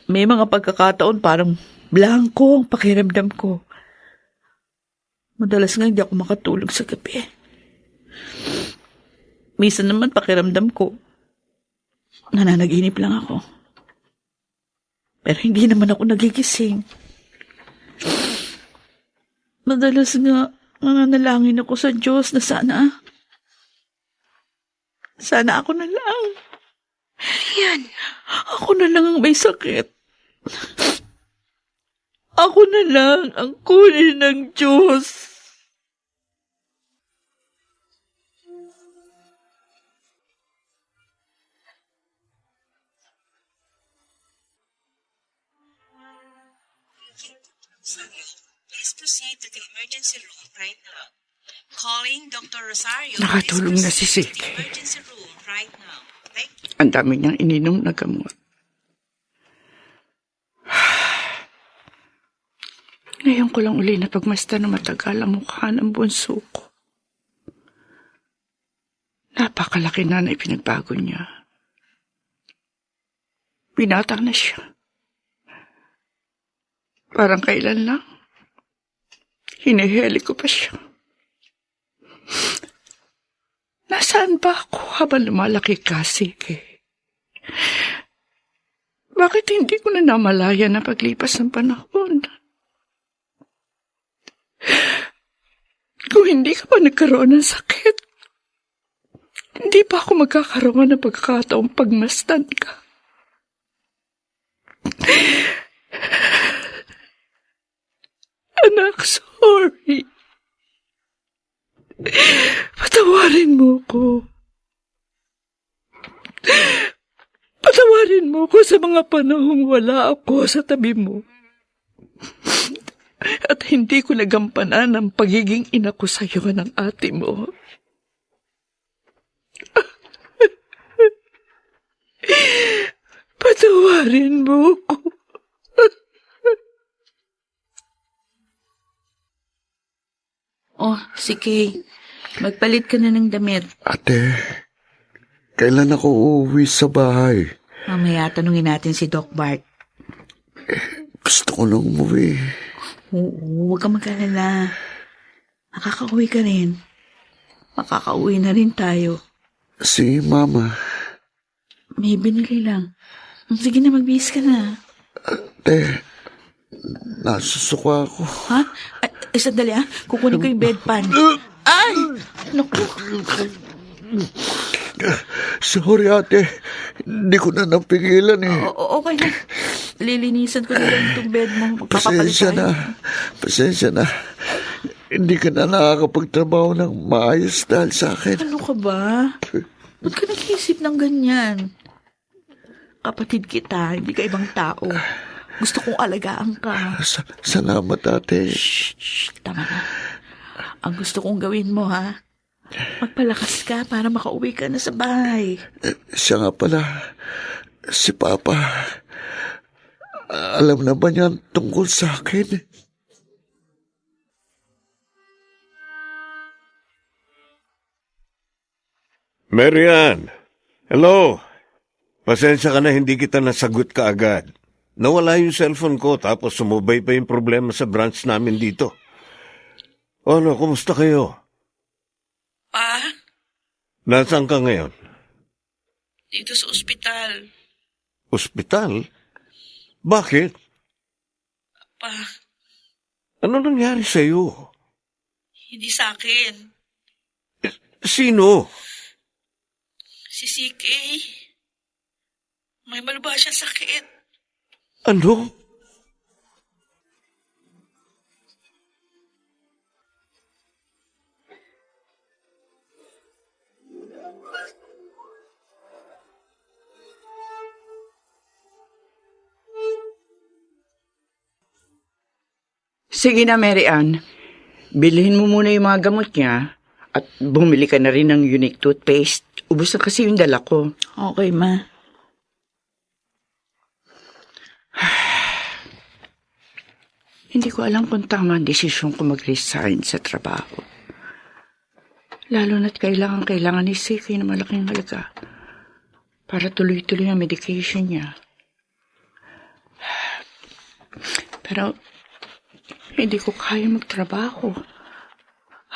B: May mga pagkakataon parang blanco ang pakiramdam ko. Madalas nga hindi ako makatulog sa gabi. Minsan naman pakiramdam ko, nananaginip lang ako. Pero hindi naman ako nagigising. Madalas nga, nananalangin ako sa Diyos na sana ako na lang.
F: Yan.
B: Ako na lang ang may sakit. Ako na lang ang kunin ng Diyos.
I: Please proceed to the emergency room right now. Calling Dr. Rosario.
D: Nakatulong na si
I: Please proceed
D: Sik.
I: to the emergency room right now. Thank you.
D: Ang dami niyang ininom na gamot. Ngayon ko lang uli na pagmasta na matagal ang mukha ng bunso ko. Napakalaki na ipinagbago niya. Binata na siya. Parang kailan lang. Hinihili ko pa siya. Nasaan ba ako habang lumalaki ka, Sige? Bakit hindi ko na namalaya na paglipas ng panahon? Kung hindi ka pa nagkaroon ng sakit, hindi pa ako magkakaroon ng pagkakataong pagmasdan ka. Anak, sorry. Patawarin mo ko. Patawarin mo ko sa mga panahong wala ako sa tabi mo. At hindi ko nagampanan ang pagiging ina ko sa iyo ng ate mo. Patawarin mo ko.
B: Oh, si Kay. Magpalit ka na ng damit.
C: ate, kailan ako uuwi sa bahay?
B: Mamaya tanungin natin si Doc Bart.
C: Gusto ko na umuwi.
B: Oo, huwag kang mag-alala. Makakauwi ka rin. Makakauwi na rin tayo.
C: Si Mama.
B: May binili lang. Sige na, magbihis ka na.
C: Ate, nasusuka ako.
B: Ha? Ay, sandali Kukunin ko yung bedpan. Ay! Naku.
C: Sorry, ate. Hindi ko na napigilan eh.
B: Okay na. Lilinisan ko na lang itong bed mo. Magpapapalit
C: Pasensya
B: tayo.
C: na. Pasensya na. Hindi ka na nakakapagtrabaho ng maayos dahil sa akin.
B: Ano ka ba? Ba't ka nag-iisip ng ganyan? Kapatid kita, hindi ka ibang tao. Gusto kong alagaan ka.
C: Salamat, ate.
B: Shh, tama na. Ang gusto kong gawin mo, ha? Magpalakas ka para makauwi ka na sa bahay.
C: Siya nga pala, si Papa. Alam na ba niya tungkol sa akin?
E: Marian, hello. Pasensya ka na hindi kita nasagot kaagad. Nawala yung cellphone ko tapos sumubay pa yung problema sa branch namin dito. Ano, kumusta kayo?
B: Pa,
E: Nasaan ka ngayon?
B: dito sa ospital.
E: Ospital? Bakit?
B: Pa,
E: Ano nangyari sa'yo?
B: hindi sa akin.
E: Sino?
B: Si CK. May malubha siya sakit.
E: Ano?
D: Sige na, Mary Ann. Bilhin mo muna yung mga gamot niya at bumili ka na rin ng unique toothpaste. Ubus na kasi yung dala ko.
B: Okay, ma.
D: Hindi ko alam kung tama ang desisyon ko mag-resign sa trabaho. Lalo na't kailangan ni Siki na malaking halaga para tuloy-tuloy ang medication niya. Pero hindi ko kaya magtrabaho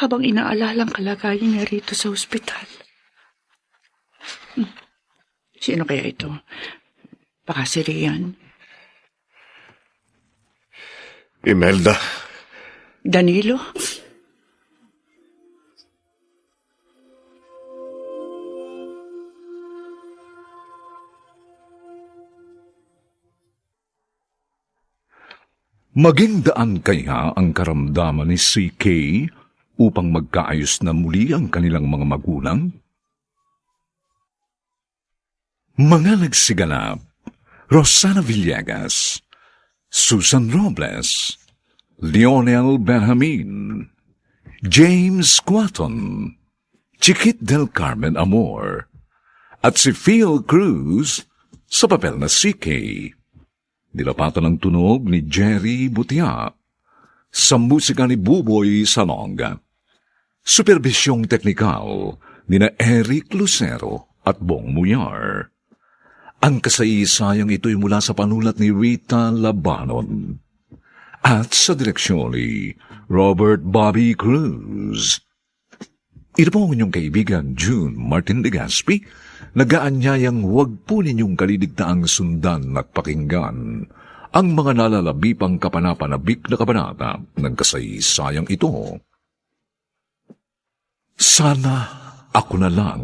D: habang inaalala ang kalagayan niya rito sa ospital. Sino kaya ito? Baka si Rian.
E: Imelda.
D: Danilo?
A: Maging daan kaya ang karamdaman ni CK upang magkaayos na muli ang kanilang mga magulang? Mga nagsiganap, Rosana Villegas, Susan Robles, Lionel Benjamin, James Quaton, Chiquit del Carmen Amor, at si Phil Cruz sa papel na CK. Nilapatan ang tunog ni Jerry Butia sa musika ni Buboy Salonga. Supervisyong teknikal ni na Eric Lucero at Bong Muyar. Ang kasaysayang ito'y mula sa panulat ni Rita Labanon at sa direksyon ni Robert Bobby Cruz. Ito po ang inyong kaibigan June Martin de Gaspi, nagaanyayang huwag po ninyong kaliligtaang sundan at pakinggan ang mga nalalabipang kapanapanabik na kabanata ng kasaysayang ito. Sana ako na lang.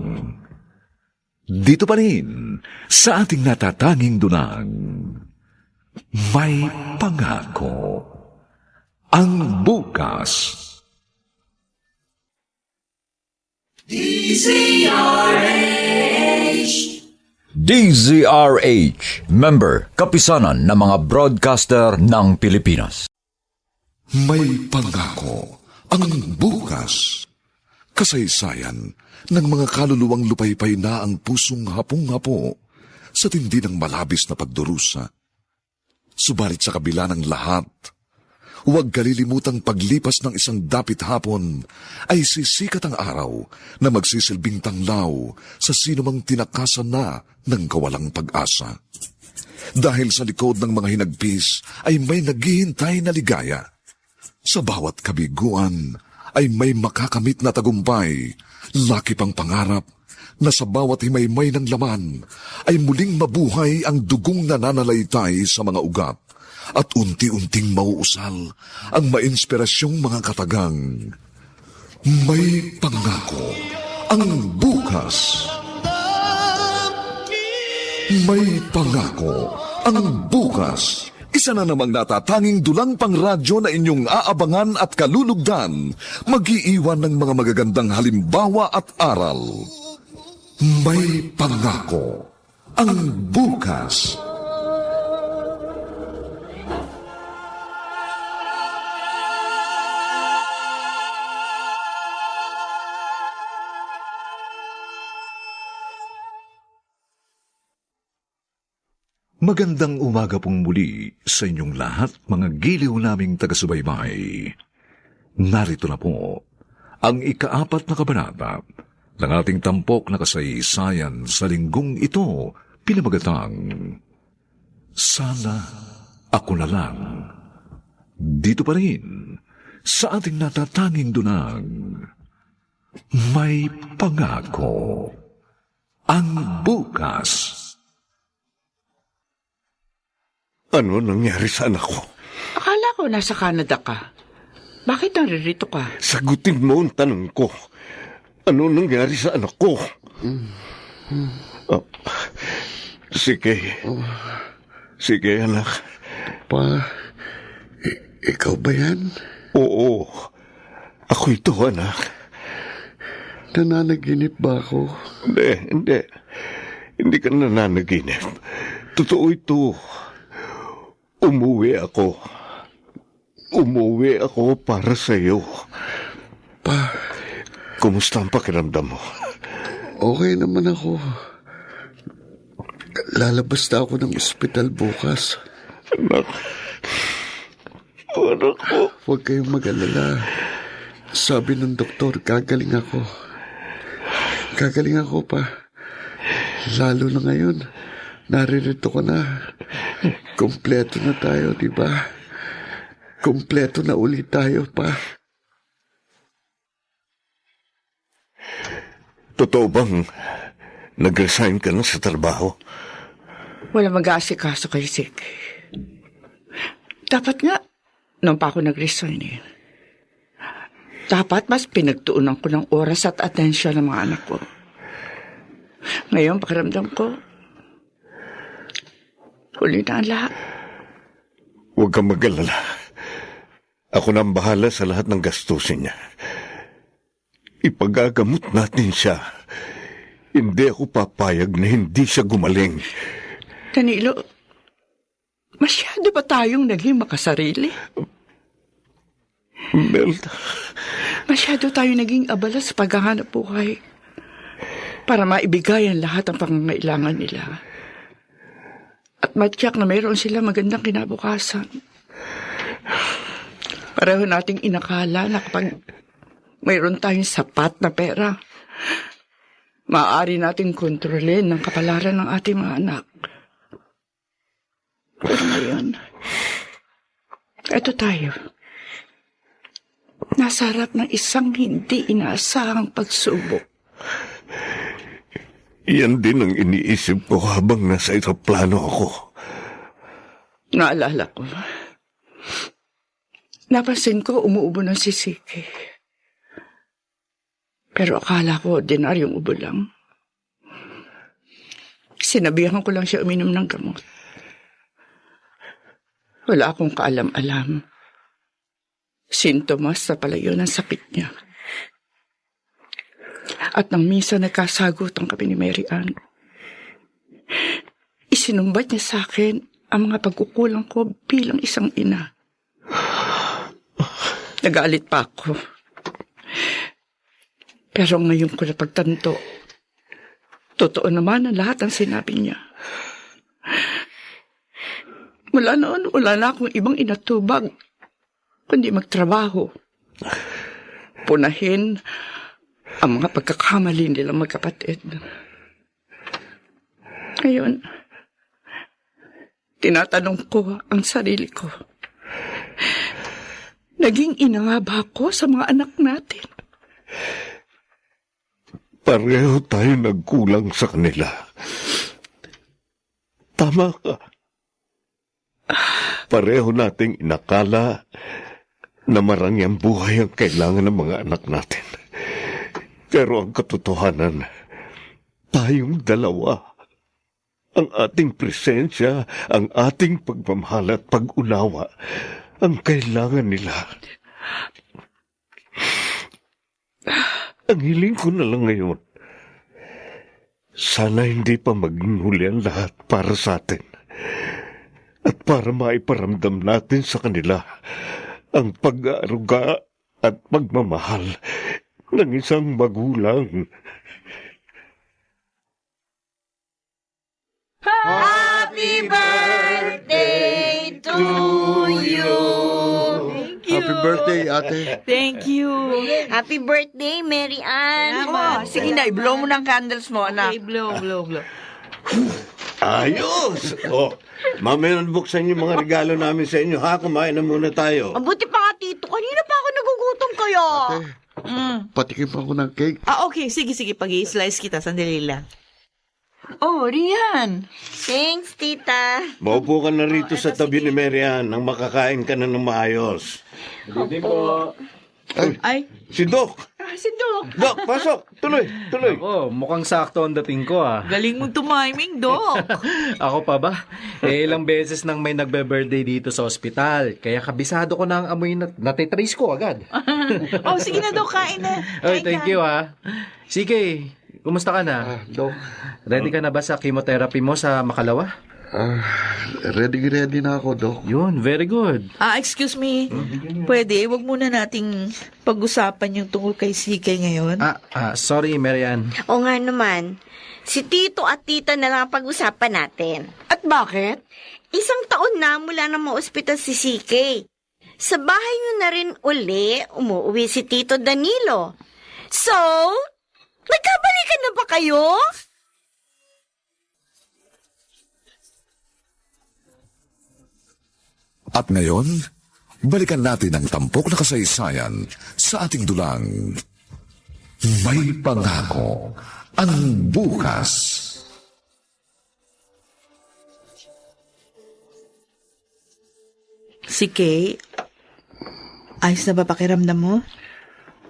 A: Dito pa rin, sa ating natatanging dunang, may pangako ang bukas.
G: DZRH, member, kapisanan ng mga broadcaster ng Pilipinas.
A: May pangako ang bukas. Kasaysayan ng mga kaluluwang lupaypay na ang pusong hapong-hapo sa tindi ng malabis na pagdurusa. Subalit sa kabila ng lahat, huwag kalilimutang paglipas ng isang dapit hapon ay sisikat ang araw na magsisilbing tanglaw sa sinumang tinakasan na ng kawalang pag-asa. Dahil sa likod ng mga hinagpis ay may naghihintay na ligaya. Sa bawat kabiguan ay may makakamit na tagumpay, laki pang pangarap na sa bawat himaymay ng laman ay muling mabuhay ang dugong nananalaytay sa mga ugat at unti-unting mauusal ang mainspirasyong mga katagang. May pangako ang bukas. May pangako ang bukas. Isa na namang natatanging dulang pang radyo na inyong aabangan at kalulugdan. Mag-iiwan ng mga magagandang halimbawa at aral. May pangako ang bukas. Magandang umaga pong muli sa inyong lahat, mga giliw naming taga-subaybay. Narito na po ang ika-4 na kabanata ng ating tampok na kasaysayan sa linggong ito, pinamagatang Sana Ako Na Lang. Dito pa rin sa ating natatanging dunang May Pangako ang bukas.
E: Ano nangyari sa anak ko?
D: Akala ko nasa Canada ka. Bakit naririto ka?
E: Sagutin mo ang tanong ko. Ano nangyari sa anak ko? Oh, sige. Sige, anak.
C: Pa, ikaw ba yan?
E: Oo. Ako ito, anak.
C: Nananaginip ba ako?
E: Hindi. Hindi ka nananaginip. Totoo ito. Umuwi ako para sa iyo.
C: Pa,
E: Kumusta ang pakiramdam mo?
C: okay naman ako. Lalabas na ako ng ospital bukas.
E: Anak ko.
C: Huwag kayong mag-alala. Sabi ng doktor, gagaling ako. Gagaling ako pa. Lalo na ngayon, naririto ko na. Kompleto na tayo, di ba? Kompleto na ulit tayo pa.
E: Totoo bang nag-resign ka na sa trabaho?
D: Wala mag-aasikaso kay Sik. Dapat nga, nung pa ako nag-resign eh. Dapat mas pinagtuunan ko ng oras at atensyon ng mga anak ko. Ngayon, pakiramdam ko, huli na ang lahat.
E: Huwag kang mag-alala. Ako na ang bahala sa lahat ng gastusin niya. Ipagagamot natin siya. Hindi ako papayag na hindi siya gumaling.
D: Danilo, masyado ba tayong naging makasarili?
E: Melda.
D: Masyado tayong naging abala sa paghahanap buhay para maibigay ang lahat ng pangangailangan nila. At matyak na mayroon sila magandang kinabukasan. Pareho nating inakala na kapag mayroon tayong sapat na pera, maaari nating kontrolin ang kapalaran ng ating mga anak. Pero ngayon, eto tayo. Nasa harap ng isang hindi inaasahang pagsubok.
E: Yan din ang iniisip ko habang nasa eroplano ako.
D: Naalala ko. Napansin ko umuubo ng sisiki. Pero akala ko ordinaryong ubo lang. Sinabihan ko lang siya uminom ng gamot. Wala akong kaalam-alam. Sintomas na pala yun ang sakit niya. At nang minsan nagkasagutan kami ni Mary Ann, isinumbat niya sa akin ang mga pagkukulang ko bilang isang ina. Nagalit pa ako. Pero ngayon ko napagtanto, totoo naman ang lahat ng sinabi niya. Mula noon, wala na akong ibang inatubag, kundi magtrabaho. Punahin ang mga pagkakamali nilang magkapatid. Ngayon, tinatanong ko ang sarili ko. Naging ina nga ba ako sa mga anak natin?
E: Pareho tayo nagkulang sa kanila. Tama ka. Pareho nating inakala na marangyang buhay ang kailangan ng mga anak natin. Pero ang katotohanan, tayong dalawa Ang ating presensya, ang ating pagmamahal at pag-unawa, ang kailangan nila. Ang hiling ko na lang ngayon, sana hindi pa maging huli ang lahat para sa atin. At para maiparamdam natin sa kanila ang pag-aaruga at pagmamahal ng isang magulang.
F: Happy birthday to you!
C: Happy birthday, ate.
B: Thank you.
F: Happy birthday, Mary Ann!
D: Sige na, i-blow mo ng candles mo, anak.
B: Okay, blow.
E: Ayos! Mamaya buksan yung mga regalo namin sa inyo, ha? Kumain na muna tayo.
F: Mabuti pa nga, Tito. Kanina pa ako nagugutom kaya.
C: Patikim ako ng cake.
B: Okay. Sige. Pag-i-slice kita. Sandali lang.
D: Oh, Rian.
F: Thanks, Tita.
E: Maupo ka na rito sa tabi ni Marian nang makakain ka na ng maayos.
B: Ay,
E: Si Doc!
D: Si Doc.
E: Doc, pasok! Tuloy!
H: Oh, mukhang sakto ang dating ko ah.
B: galing mong tumiming, Doc.
H: Ako pa ba? Ilang beses nang may nagbe-birthday dito sa ospital. Kaya kabisado ko na ang amoy na natitrace ko agad.
B: Sige na, Doc. Kain na.
H: Oy, thank you ah. Sige, kumusta ka na?
C: Dok,
H: Ready ka na ba sa chemotherapy mo sa Makalawa?
C: ready na ako, Dok.
H: Yun, very good.
B: Excuse me. Pwede, wag muna nating pag-usapan yung tungkol kay CK ngayon.
H: Sorry, Marian.
F: O nga naman, si Tito at Tita na lang ang pag-usapan natin.
D: At bakit?
F: Isang taon na mula na ma-ospital si CK. Sa bahay niyo na rin uli, umuwi si Tito Danilo. So, nagkabalikan na ba kayo?
A: At ngayon, balikan natin ang tampok na kasaysayan sa ating dulang May Pangako ang Bukas.
B: Si Kay, ayos na ba pakiramdam mo?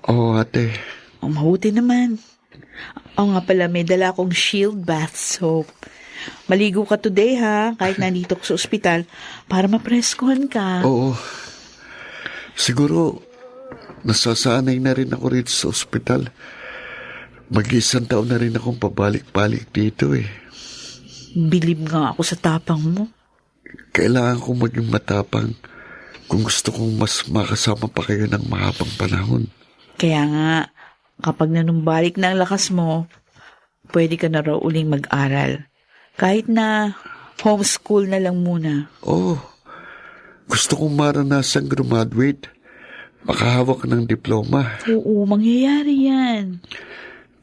C: Oo, ate.
B: Mabuti naman. Nga pala, may dala akong Shield Bath Soap. Maligo ka today, ha? Kahit nandito ko sa ospital, para mapreskuhan ka.
C: Oo. Siguro, nasasanay na rin ako rito sa ospital. Mag-isang taon na rin akong pabalik-balik dito eh.
B: Bilib nga ako sa tapang mo.
C: Kailangan kong maging matapang kung gusto kong mas makasama pa kayo ng mahabang panahon.
B: Kaya nga, kapag nanumbalik na ang lakas mo, pwede ka na raw uling mag-aral. Kahit na homeschool na lang muna.
C: Oo. Gusto kong maranasang graduate. Makahawak ng diploma.
B: Oo, mangyayari yan.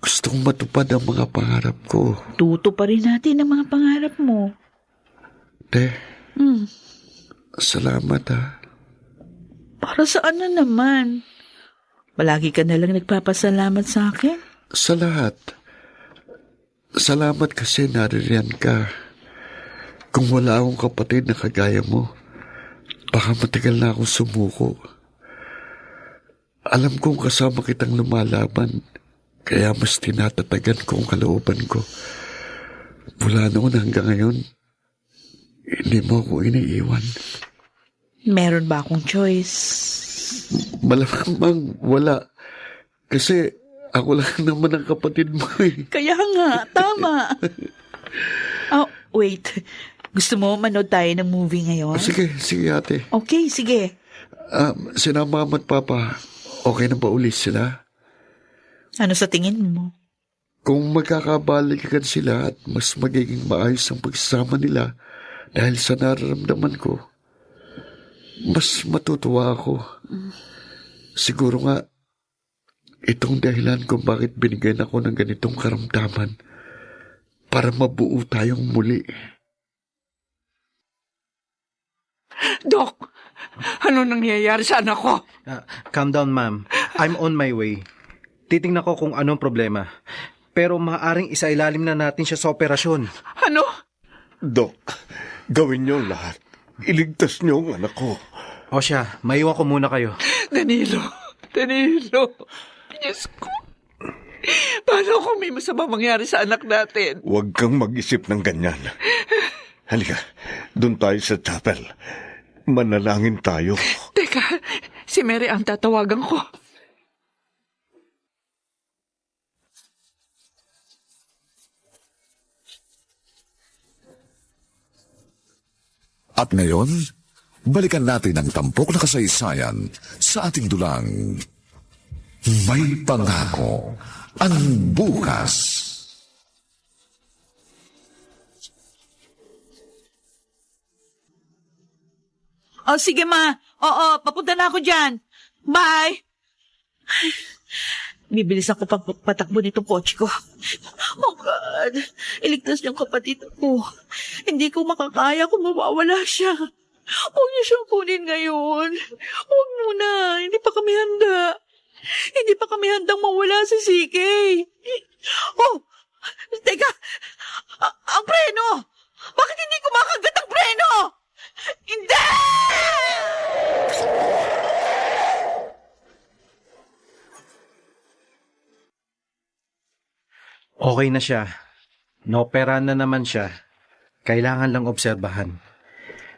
C: Gusto kong matupad ang mga pangarap ko.
B: Tuto pa rin natin ang mga pangarap mo.
C: Te, salamat ha.
B: Para saan na naman? Palagi ka na lang nagpapasalamat sa akin.
C: Sa lahat. Salamat kasi naririyan ka. Kung wala akong kapatid na kagaya mo, baka matagal na akong sumuko. Alam kong kasama kitang lumalaban, kaya mas tinatatagan ko ang kalooban ko. Mula noon hanggang ngayon, hindi mo ako iniiwan.
B: Meron ba akong choice?
C: Malamang wala. Kasi ako lang naman ang kapatid mo eh.
B: Kaya nga, tama. Wait. Gusto mo manood tayo ng movie ngayon?
C: Sige ate.
B: Okay, sige.
C: Sina mama at papa, okay na ba ulit sila?
B: Ano sa tingin mo?
C: Kung magkakabalikan sila at mas magiging maayos ang pagsasama nila dahil sa nararamdaman ko, mas matutuwa ako. Siguro nga, itong dahilan kung bakit binigyan ako ng ganitong karamdaman para mabuo tayong muli.
D: Doc, ano nangyayari sa anak ko?
H: Calm down, ma'am. I'm on my way. Titingnan ko kung anong problema. Pero maaaring isailalim na natin siya sa operasyon.
D: Ano?
E: Doc, gawin niyo lahat. Iligtas niyo ang anak ko.
H: O siya, maiwan ko muna kayo.
D: Danilo. Diyos ko. Paano kung may masama mangyari sa anak natin?
E: Huwag kang mag-isip ng ganyan. Halika, doon tayo sa chapel. Manalangin tayo.
D: Teka, si Mary ang tatawagan ko.
A: At ngayon, balikan natin ang tampok na kasaysayan sa ating dulang May Pangako ang Bukas.
B: Oh, sige ma. Oo, papunta na ako dyan. Bye! Bibilis ako patakbo nitong kotse ko. Oh God, iligtas niyang kapatid ko. Hindi ko makakaya kung mawawala siya. Huwag niyo siyang kunin ngayon. Huwag muna, hindi pa kami handa. Hindi pa kami handang mawala si CK. Oh, teka, ang preno! Bakit hindi kumakagat ang preno? Hindi!
H: Okay na siya. Naoperahan na naman siya. Kailangan lang obserbahan.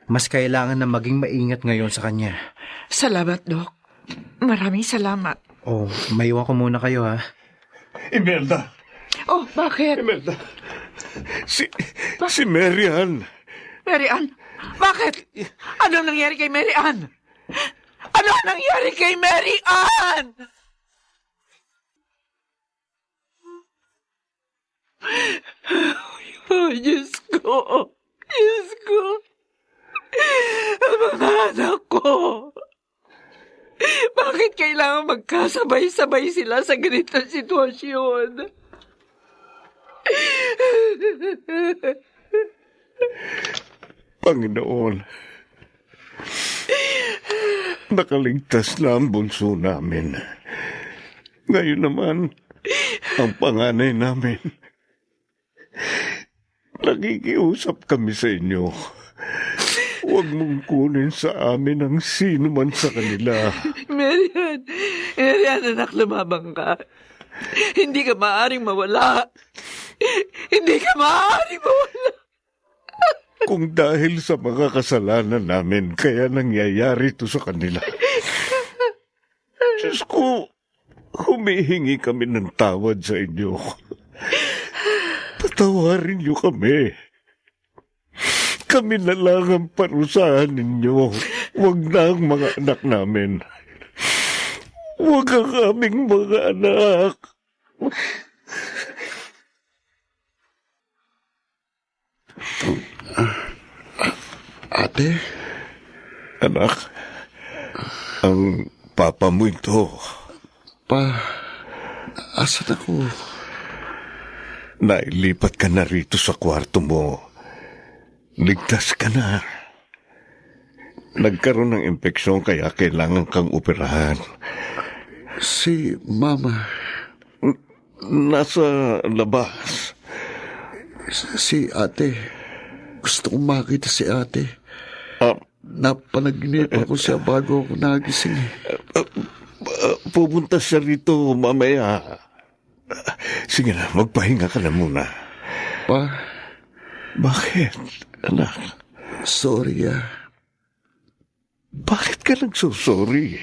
H: Mas kailangan na maging maingat ngayon sa kanya.
D: Salamat, Doc. Maraming salamat.
H: Oh, maiwan ko muna kayo ha.
E: Imelda!
D: Oh, bakit?
E: Imelda! Si Mary Ann!
D: Mary Ann, bakit? Ano nangyari kay Mary Ann? Ano nangyari kay Mary Ann? Oh, Diyos ko. Diyos ko. Ang mga anak ko. Bakit kailangan magkasabay-sabay sila sa ganitong sitwasyon?
E: Panginoon, nakaligtas na ang bunso namin. Ngayon naman, ang panganay namin. Nakikiusap kami sa inyo. Huwag mong kunin sa amin ang sino man sa kanila.
D: Marian, anak, lumabang ka. Hindi ka maaaring mawala. Hindi ka maaaring mawala.
E: Kung dahil sa mga kasalanan namin, kaya nangyayari ito sa kanila. Diyos ko, humihingi kami ng tawad sa inyo. Patawarin niyo kami. Kami na lang ang parusahan ninyo. Huwag na ang mga anak namin. Huwag ang aming mga anak.
C: Ate?
E: Anak, ang papa mo ito.
C: Asan ako?
E: Nailipat ka na rito sa kwarto mo. Ligtas ka na. Nagkaroon ng impeksyon kaya kailangan kang operahan.
C: Si Mama.
E: Nasa labas.
C: Si Ate. Gusto kong makita si Ate. Napanaginip ako siya bago ako nagising.
E: Pupunta siya rito mamaya. Sige na, magpahinga ka na muna.
C: Pa,
E: Bakit, anak?
C: sorry
E: Bakit ka nagsusorry?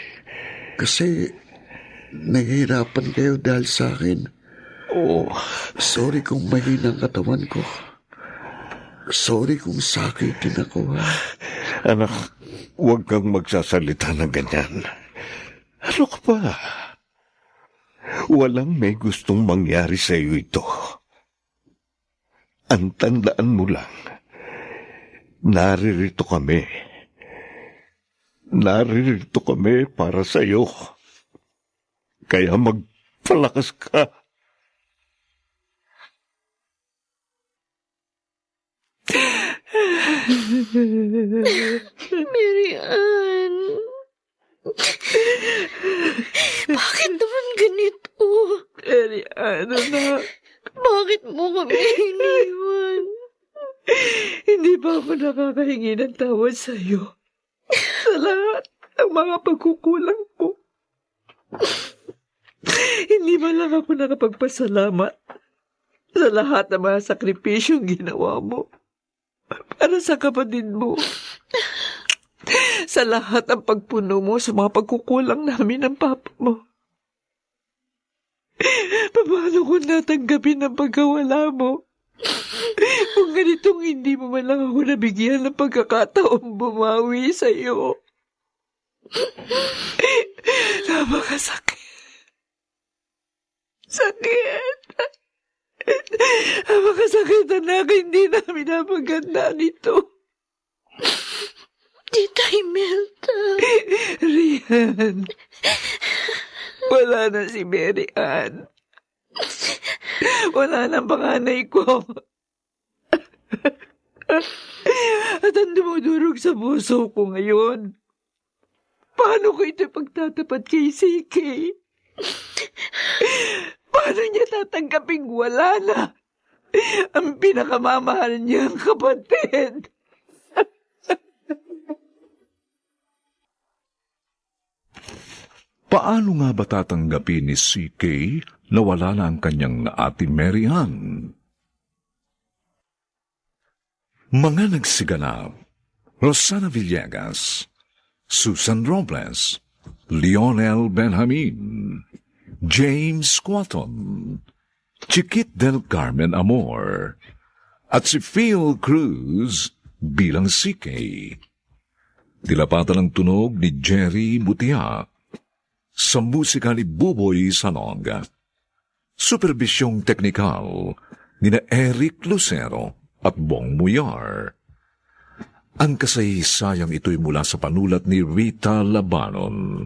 C: Kasi naghihirapan kayo dahil sa akin.
E: Oh,
C: Sorry kung mahina ang katawan ko. Sorry kung sakitin ako, ha?
E: anak, huwag kang magsasalita ng ganyan. Ano ka ba? Walang may gustong mangyari sa iyo ito. Ang tandaan mo lang, naririto kami. Naririto kami para sa iyo. Kaya magpalakas ka.
F: Mary Ann. Bakit naman ganito?
D: Mary Ann, anak.
F: Bakit mo kami iniwan?
D: Hindi ba ako nakakahingi ng tawad sa iyo? Sa lahat ng mga pagkukulang ko.
J: Hindi man lang ako nakapagpasalamat sa lahat ng mga sakripisyong ginawa mo para sa kapatid mo. Sa lahat ng pagpuno mo sa mga pagkukulang namin ng papa mo. Paano ko natanggapin ang pagkawala mo? Kung ganitong hindi mo man lang ako nabigyan ng pagkakataong bumawi sa iyo. Napakasakit. Sakit. Napakasakit, anak. Hindi namin napagandaan ito.
F: Tita Imelda.
J: Rian. Wala na si Mary Ann. Wala na ang panganay ko. At ang dumudurog sa puso ko ngayon. Paano ko ito pagtatapat kay CK? Paano niya tatanggaping wala na ang pinakamamahal niyang kapatid?
A: Paano nga ba tatanggapin ni CK na wala na ang kanyang ate Mary Ann? Mga nagsiganap: Rosana Villegas, Susan Robles, Lionel Benjamin, James Quaton, Chiquit del Carmen Amor, at si Phil Cruz bilang CK. Dilapatan ang tunog ni Jerry Mutiak. Sa musika ni Buboy Salong. Superbisyong teknikal ni Eric Lucero at Bong Muyar. Ang kasaysayang ito'y mula sa panulat ni Rita Labanon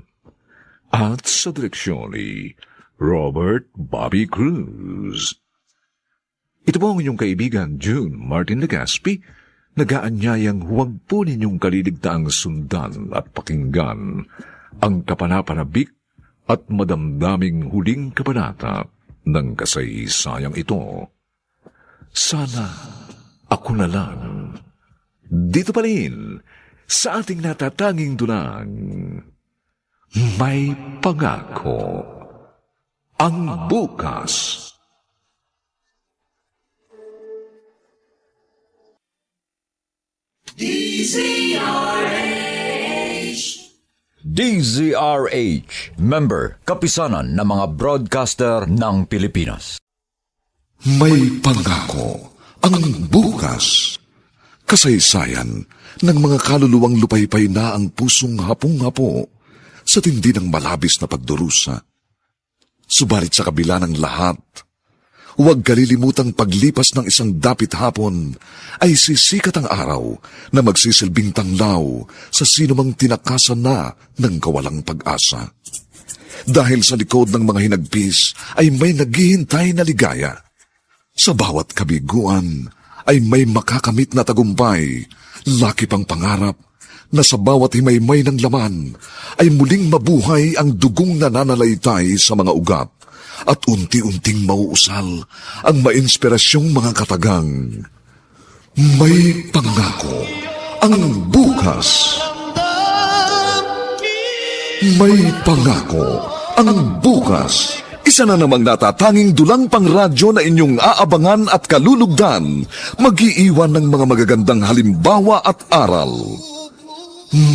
A: at sa direksyon ni Robert Bobby Cruz. Ito po ang inyong kaibigan June Martin Legaspi, nagaanyayang huwag po ninyong kaliligtaang sundan at pakinggan ang kapanapanabik at madamdaming huling kabanata ng kasaysayang ito. Sana ako na lang. Dito pa rin, sa ating natatanging dunang, may pangako ang bukas.
G: DZRH, member, kapisanan ng mga broadcaster ng Pilipinas.
A: May pangako ang bukas. Kasaysayan ng mga kaluluwang lupaypay na ang pusong hapong-hapo sa tindi ng malabis na pagdurusa. Subalit sa kabila ng lahat, huwag kalilimutang paglipas ng isang dapit hapon ay sisikat ang araw na magsisilbing tanglaw sa sinumang tinakasan na ng kawalang pag-asa. Dahil sa likod ng mga hinagpis ay may naghihintay na ligaya. Sa bawat kabiguan ay may makakamit na tagumpay, laki pang pangarap na sa bawat himaymay ng laman ay muling mabuhay ang dugong nananalaytay sa mga ugat at unti-unting mauusal ang mainspirasyong mga katagang. May pangako ang bukas. May pangako ang bukas. Isa na namang natatanging dulang pang radyo na inyong aabangan at kalulugdan, mag-iiwan ng mga magagandang halimbawa at aral.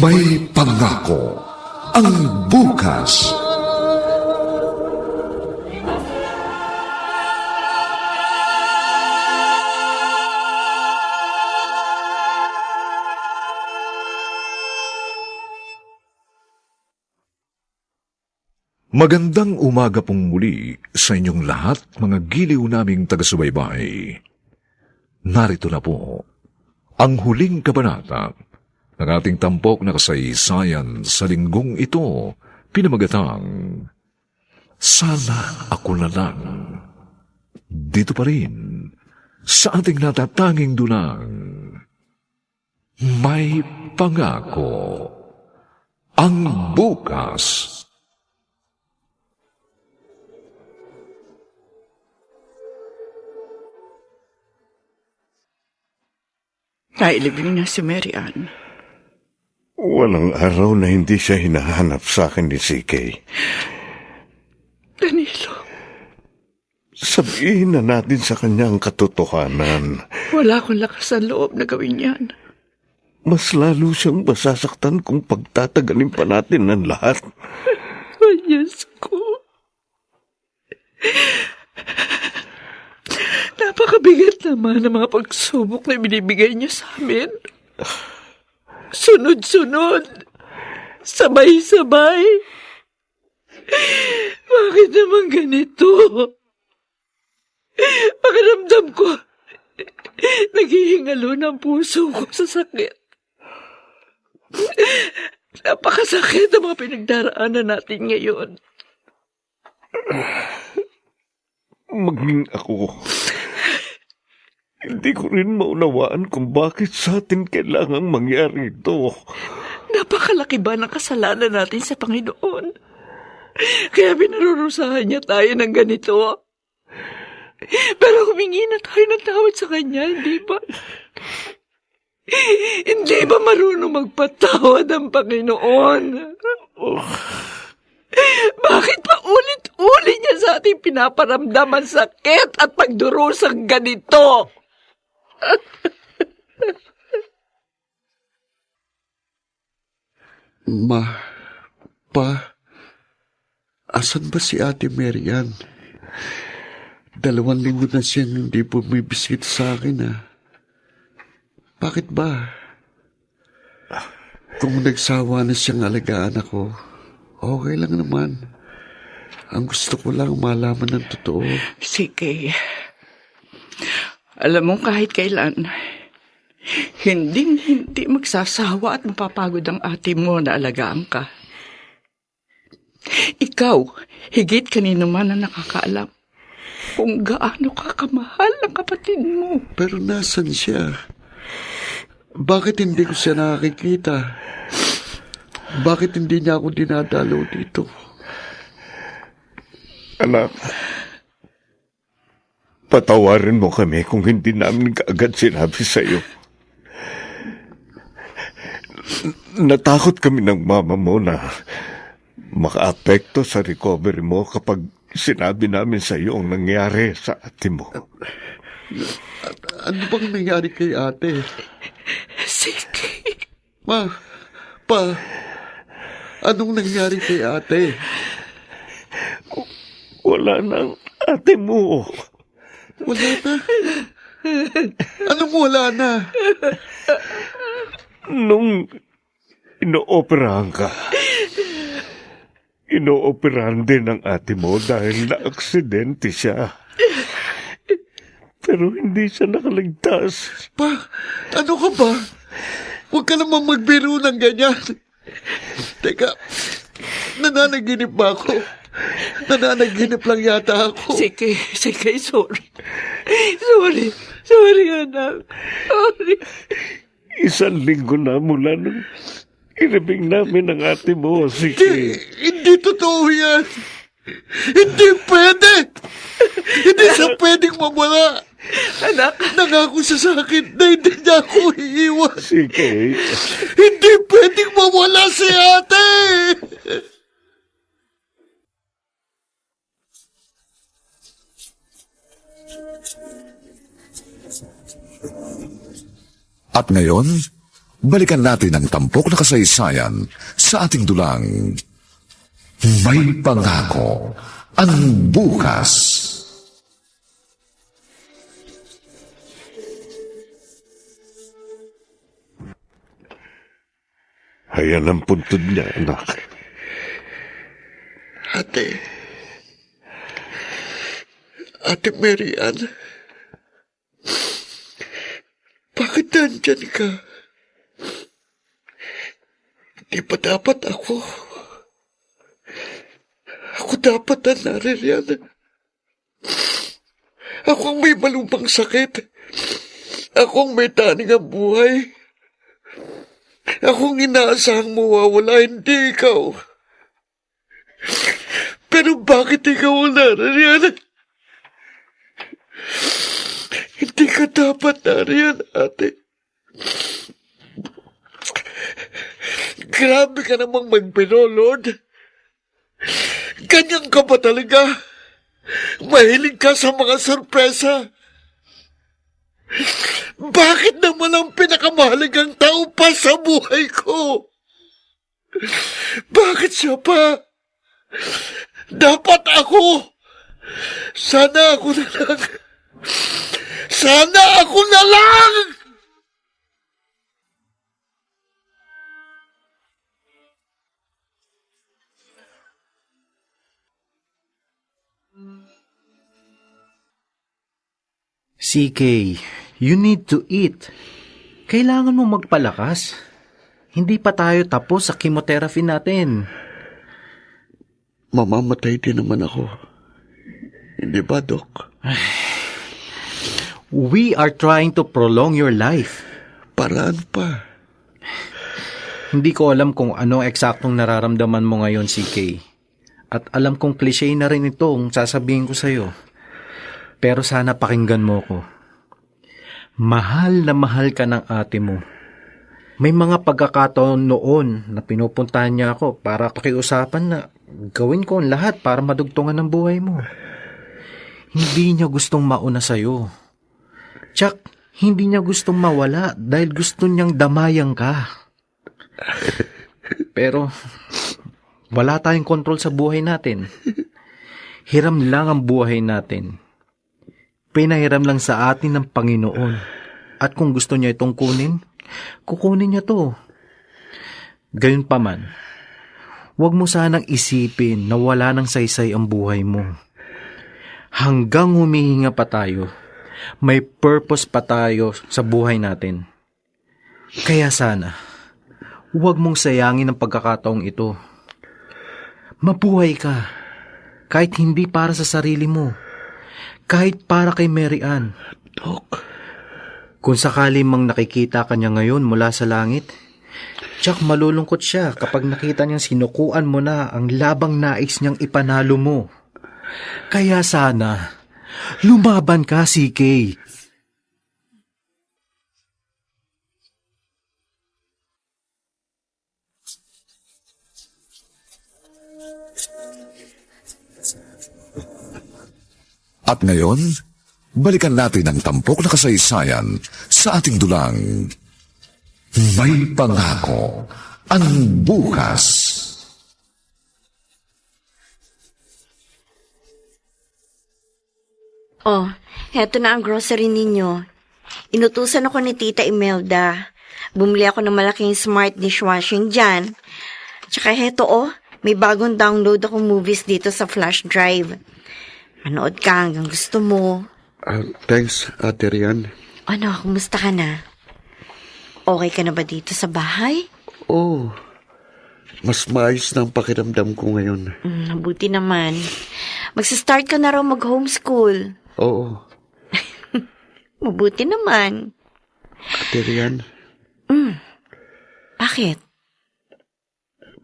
A: May pangako ang bukas. Magandang umaga pong muli sa inyong lahat, mga giliw naming taga-subaybay. Narito na po ang huling kabanata ng ating tampok na kasaysayan sa linggong ito, pinamagatang Sana Ako na Lang. Dito pa rin, sa ating natatanging dunang, may pangako ang bukas.
D: Nailibing na si Mary Ann.
E: Walang araw na hindi siya hinahanap sa akin ni CK.
D: Danilo,
E: Sabihin na natin sa kanya ang katotohanan.
D: wala akong lakas sa loob na gawin yan.
E: Mas lalo siyang masasaktan kung pagtatagalin pa natin ng lahat.
D: Ay, Diyos ko. Napakabigat naman ang mga pagsubok na binibigay niyo sa amin. Sunod-sunod. Sabay-sabay. Bakit naman ganito? Pakiramdam ko, naghihingalo ng puso ko sa sakit. Napakasakit ang mga pinagdaraanan natin ngayon.
E: Maging ako. Hindi ko rin maunawaan kung bakit sa atin kailangang mangyari ito.
D: Napakalaki ba ng kasalanan natin sa Panginoon? Kaya pinarurusahan niya tayo ng ganito. Pero humingi na tayo ng tawad sa Kanya, hindi ba? Hindi ba marunong magpatawad ang Panginoon? Bakit pa ulit-ulit niya sa ating pinaparamdam ang sakit at pagdurusang ganito?
C: Ma, Pa, asan ba si Ate Marian? 2 linggo na siyang hindi bumibisit sa akin, Bakit ba? Kung nagsawa na siyang alagaan ako, okay lang naman. Ang gusto ko lang malaman ng totoo.
D: Sige. Alam mo kahit kailan, hindi magsasawa at mapapagod ang ate mo na alagaan ka. Ikaw, higit kanino man na nakakaalam kung gaano ka kamahal ng kapatid mo.
C: Pero nasan siya? Bakit hindi ko siya nakakikita? Bakit hindi niya ako dinadalaw dito?
E: Anak, patawarin mo kami kung hindi namin kaagad sinabi sa'yo. Natakot kami ng mama mo na makaapekto sa recovery mo kapag sinabi namin sa'yo ang nangyari sa ate mo.
C: Ano bang nangyari kay ate?
D: Sige.
C: Ma, Pa, anong nangyari kay ate?
E: Wala nang ate mo.
C: Wala na? Anong wala na?
E: Nung inooperahan ka, inooperahan din ang ate mo dahil na-aksidente siya. Pero hindi siya nakaligtas.
C: Pa, ano ka ba? Huwag ka naman magbiro ng ganyan. Teka, nananaginip ba ako? Nananaginip lang yata ako.
D: Sige, sorry. Sorry, anak. Sorry.
E: 1 linggo na mula nung inibing namin ang ate mo. Sige.
C: Hindi totoo yan. Hindi pwede. Hindi siya pwedeng mawala.
D: Anak.
C: Nangako siya sa akin na hindi niya ako iiwan.
E: Sige.
C: Hindi pwedeng mawala si ate.
A: At ngayon, balikan natin ang tampok na kasaysayan sa ating dulang May Pangako ang Bukas.
E: Ayan ang puntod niya, anak.
C: Ate Marian, bakit nandyan ka? Di ba dapat ako? Ako dapat na naririyan. Ako ang may malubang sakit. Ako ang may taning ang buhay. Ako ang inaasahang mawawala, hindi ikaw. Pero bakit ikaw ang naririyan? Hindi ka dapat nariyan, ate. Grabe ka namang magbiro, Lord. Ganyan ka ba talaga? Mahilig ka sa mga sorpresa. Bakit naman ang pinakamahalagang tao pa sa buhay ko? Bakit siya pa? Dapat ako. Sana ako na lang. Sana ako na lang!
H: CK, you need to eat. Kailangan mo magpalakas. Hindi pa tayo tapos sa chemotherapy natin.
C: Mamamatay din naman ako. Hindi ba, Dok?
H: We are trying to prolong your life.
C: Paraan pa.
H: Hindi ko alam kung ano eksaktong nararamdaman mo ngayon, CK. At alam kong cliche na rin itong sasabihin ko sa'yo. Pero sana pakinggan mo ko. Mahal na mahal ka ng ate mo. May mga pagkakataon noon na pinupuntahan niya ako para pakiusapan na gawin ko ang lahat para madugtungan ng buhay mo. Hindi niya gustong mauna sa'yo. Tsak, hindi niya gustong mawala dahil gusto niyang damayang ka. Pero wala tayong kontrol sa buhay natin. Hiram lang ang buhay natin. Pinahiram lang sa atin ng Panginoon. At kung gusto niya itong kukunin niya to. Gayunpaman, huwag mo sanang isipin na wala ng saysay ang buhay mo. Hanggang humihinga pa tayo, may purpose pa tayo sa buhay natin. Kaya sana, huwag mong sayangin ang pagkakataong ito. Mabuhay ka, kahit hindi para sa sarili mo. Kahit para kay Mary Ann.
C: Dok.
H: Kung sakali mang nakikita ka niya ngayon mula sa langit, tsak malulungkot siya kapag nakita niyang sinukuan mo na ang labang nais niyang ipanalo mo. Kaya sana, lumaban ka, CK.
A: At ngayon, balikan natin ang tampok na kasaysayan sa ating dulang May Pangako ang Bukas.
F: Oh, heto na ang grocery ninyo. Inutusan ako ni Tita Imelda. Bumili ako ng malaking smart dishwashing dyan. Tsaka heto may bagong download akong movies dito sa flash drive. Manood ka hanggang gusto mo.
C: Thanks, Ate Rian.
F: Ano, kumusta ka na? Okay ka na ba dito sa bahay?
C: Oh, mas maayos na ang pakiramdam ko ngayon.
F: Mabuti naman. Magsistart ka na raw mag-homeschool.
C: Oo.
F: Mabuti naman.
C: Ate Rian.
F: Bakit?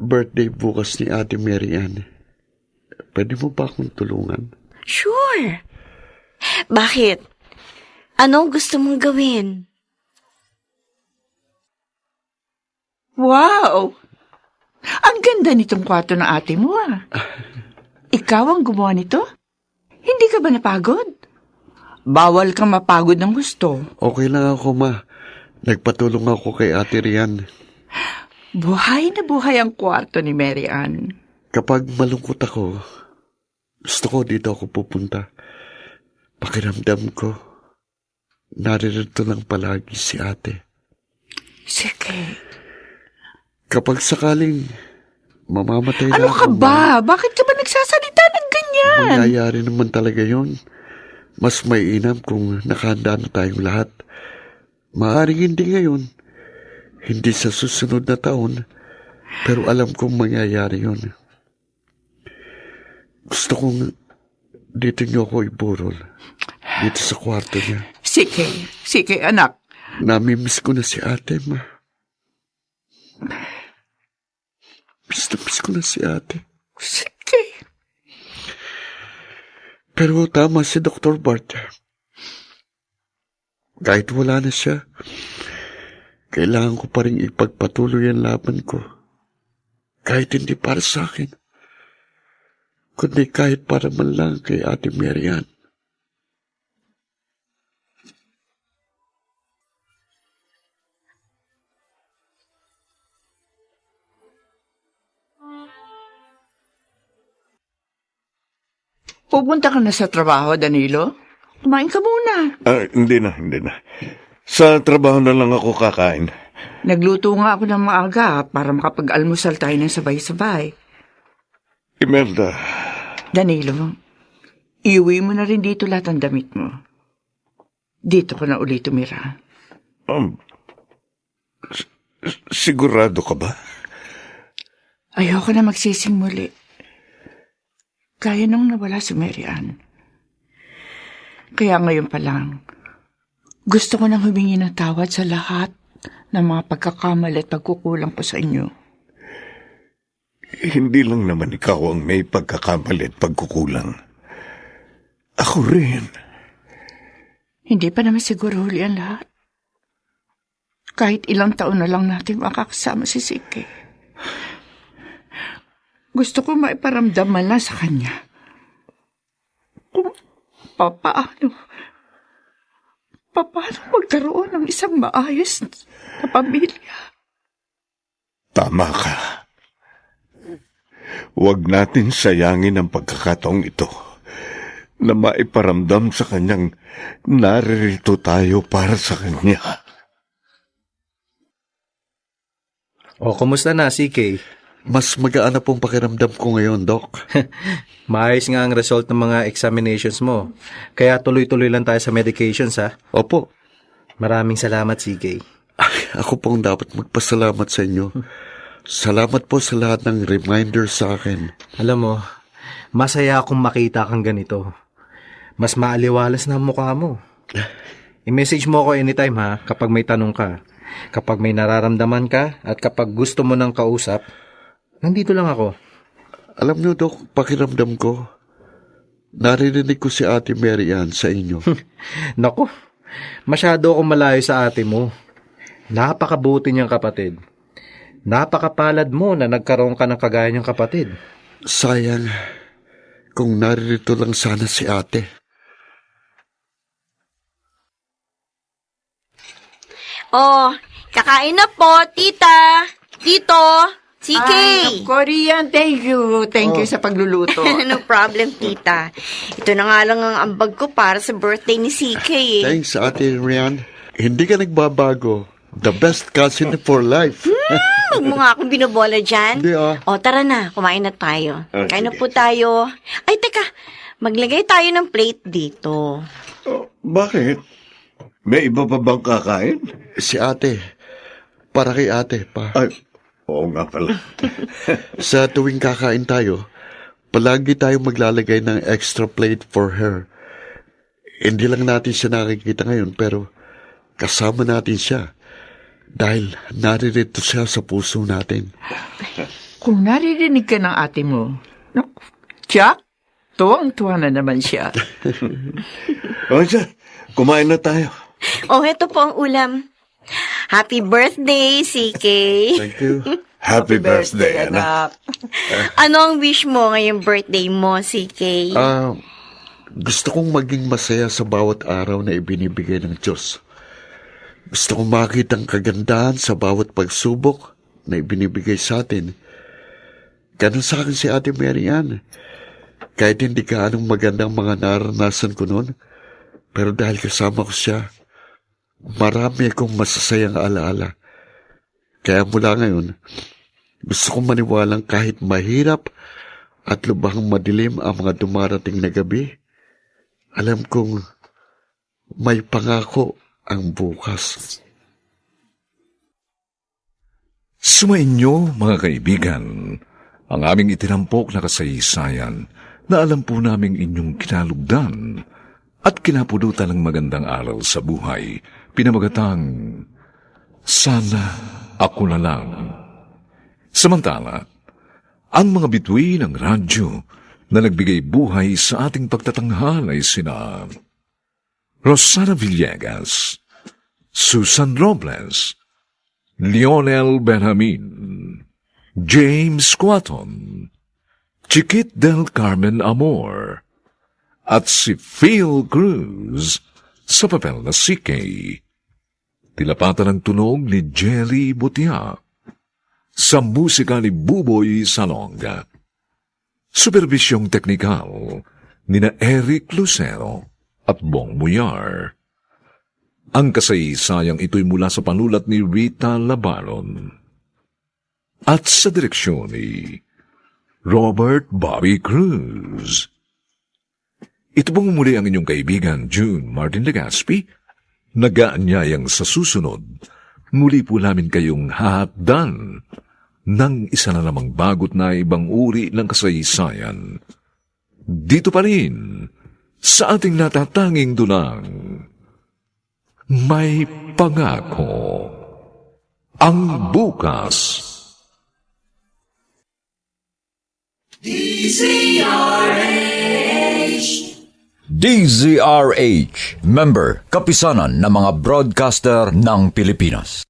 C: Birthday bukas ni Ate Mary Ann. Pwede mo ba akong tulungan?
F: Sure. Bakit? Ano gusto mong gawin?
D: Wow! Ang ganda nitong kwarto ng ate mo, ah. Ikaw ang gumawa nito? Hindi ka ba napagod? Bawal kang mapagod ng gusto.
C: Okay lang ako, Ma. Nagpatulong ako kay Ate Rian.
D: Buhay na buhay ang kwarto ni Mary Ann.
C: Kapag malungkot ako, gusto ko dito ako pupunta. Pakiramdam ko, naririto lang palagi si ate.
D: Sige.
C: Kapag sakaling mamamatay na
D: Ano ka
C: ako,
D: ba? Bakit ka ba nagsasalita ng ganyan?
C: mangyayari naman talaga yon. Mas mainam kung nakahanda na tayong lahat. Maaring hindi ngayon, hindi sa susunod na taon, pero alam kong mangyayari yon. Gusto kong dito niyo ako iburol. Dito sa kwarto niya.
D: Sige, anak.
C: Namimiss ko na si ate, Ma. Miss ko na si ate.
D: Sige.
C: Pero tama si Dr. Bart. Kahit wala na siya, kailangan ko pa rin ipagpatuloy ang laban ko. Kahit hindi para sa akin, kundi kahit para man lang kay Ate Marian.
D: Pupunta ka na sa trabaho, Danilo? Kumain ka muna.
E: Hindi na. Sa trabaho na lang ako kakain.
D: Nagluto nga ako ng maaga para makapag-almusal tayo ng sabay-sabay.
E: Imelda,
D: Danilo, iuwi mo na rin dito lahat ng damit mo. Dito ko na ulit tumira.
E: sigurado ka ba?
D: Ayoko na magsising muli. Kaya nung nawala si Marian. Kaya ngayon pa lang, gusto ko nang humingi ng tawad sa lahat ng mga pagkakamali at pagkukulang ko sa inyo.
E: Hindi lang naman ikaw ang may pagkakamali at pagkukulang. Ako rin.
D: Hindi pa naman siguro huli ang lahat. Kahit ilang taon na lang natin makakasama si Siki. Gusto ko maiparamdam man lang sa kanya kung paano magkaroon ng isang maayos na pamilya.
E: Tama ka. Huwag natin sayangin ang pagkakataong ito na maiparamdam sa kanyang naririto tayo para sa kanya.
H: O, kumusta na, CK?
C: Mas magaan na pong pakiramdam ko ngayon, Doc.
H: Maayos nga ang result ng mga examinations mo. Kaya tuloy-tuloy lang tayo sa medications, ha?
C: Opo.
H: Maraming salamat, CK.
C: Ako pong dapat magpasalamat sa inyo. Salamat po sa lahat ng reminder sa akin.
H: Alam mo, masaya akong makita kang ganito. Mas maaliwalas na ang mukha mo. I-message mo ako anytime, ha, kapag may tanong ka. Kapag may nararamdaman ka at kapag gusto mo ng kausap, nandito lang ako.
C: Alam niyo, Doc, pakiramdam ko, naririnig ko si Ate Marian sa inyo.
H: Naku, masyado akong malayo sa ate mo. Napakabuti niyang kapatid. Napakapalad mo na nagkaroon ka ng kagaya niyang kapatid.
C: Sayang, kung naririto lang sana si ate.
F: Oh, kakain na po, tita. Tito, CK.
D: Korean, thank you. Thank you sa pagluluto.
F: No problem, tita. Ito na nga lang ang ambag ko para sa birthday ni CK eh.
C: Thanks, Ate Rian. Hindi ka nagbabago. The best cousin for life.
F: Huwag mo nga akong binobola dyan.
C: Hindi ah.
F: O, tara na. Kumain na tayo.
E: Ah,
F: Kain na
E: sige.
F: po tayo. Ay, teka. Maglagay tayo ng plate dito.
E: Bakit? May iba pa bang kakain?
C: Si ate. Para kay ate pa.
E: Ay, oo nga pala.
C: Sa tuwing kakain tayo, palagi tayo maglalagay ng extra plate for her. Hindi lang natin siya nakikita ngayon, pero kasama natin siya. Dahil naririto siya sa puso natin.
D: Kung naririnig ka ng ate mo, naku, Jack, tuwang-tuwa na naman siya.
E: O siya, kumain na tayo.
F: Oh, eto po ang ulam. Happy birthday, CK.
C: Thank you.
E: Happy birthday, anak.
F: Ano ang wish mo ngayong birthday mo, CK?
C: Gusto kong maging masaya sa bawat araw na ibinibigay ng Diyos. Gusto kong makita ang kagandahan sa bawat pagsubok na ibinibigay sa atin. Ganun sa akin si Ate Marian. Kahit hindi ka anong magandang mga naranasan ko noon, pero dahil kasama ko siya, marami akong masasayang alaala. Kaya mula ngayon, gusto kong maniwalang kahit mahirap at lubhang madilim ang mga dumarating na gabi, alam kong may pangako ang bukas.
A: Sumainyo, mga kaibigan, ang aming itinampok na kasaysayan na alam po naming inyong kinalugdan at kinapulutan ng magandang aral sa buhay, pinamagatang Sana Ako Na Lang. Samantala, ang mga bituin ng radyo na nagbigay buhay sa ating pagtatanghal ay sina Rosana Villegas, Susan Robles, Lionel Benjamin, James Quaton, Chiquit del Carmen Amor at si Phil Cruz sa papel na si Kay. Tilapatan ng tunog ni Jerry Butia sa musika ni Buboy Salonga. Supervisyong teknikal ni na Eric Lucero at Bong Muyar. Ang kasaysayang ito'y mula sa panulat ni Rita Labaron at sa direksyon ni Robert Bobby Cruz. Ito pong muli ang inyong kaibigan June Martin Legaspi, nag-aanyayang sa susunod, muli po namin kayong hahatdan ng isa na namang bagot na ibang uri ng kasaysayan. Dito pa rin, sa ating natatanging dunang, may pangako ang bukas.
G: DZRH, member, kapisanan ng mga broadcaster ng Pilipinas.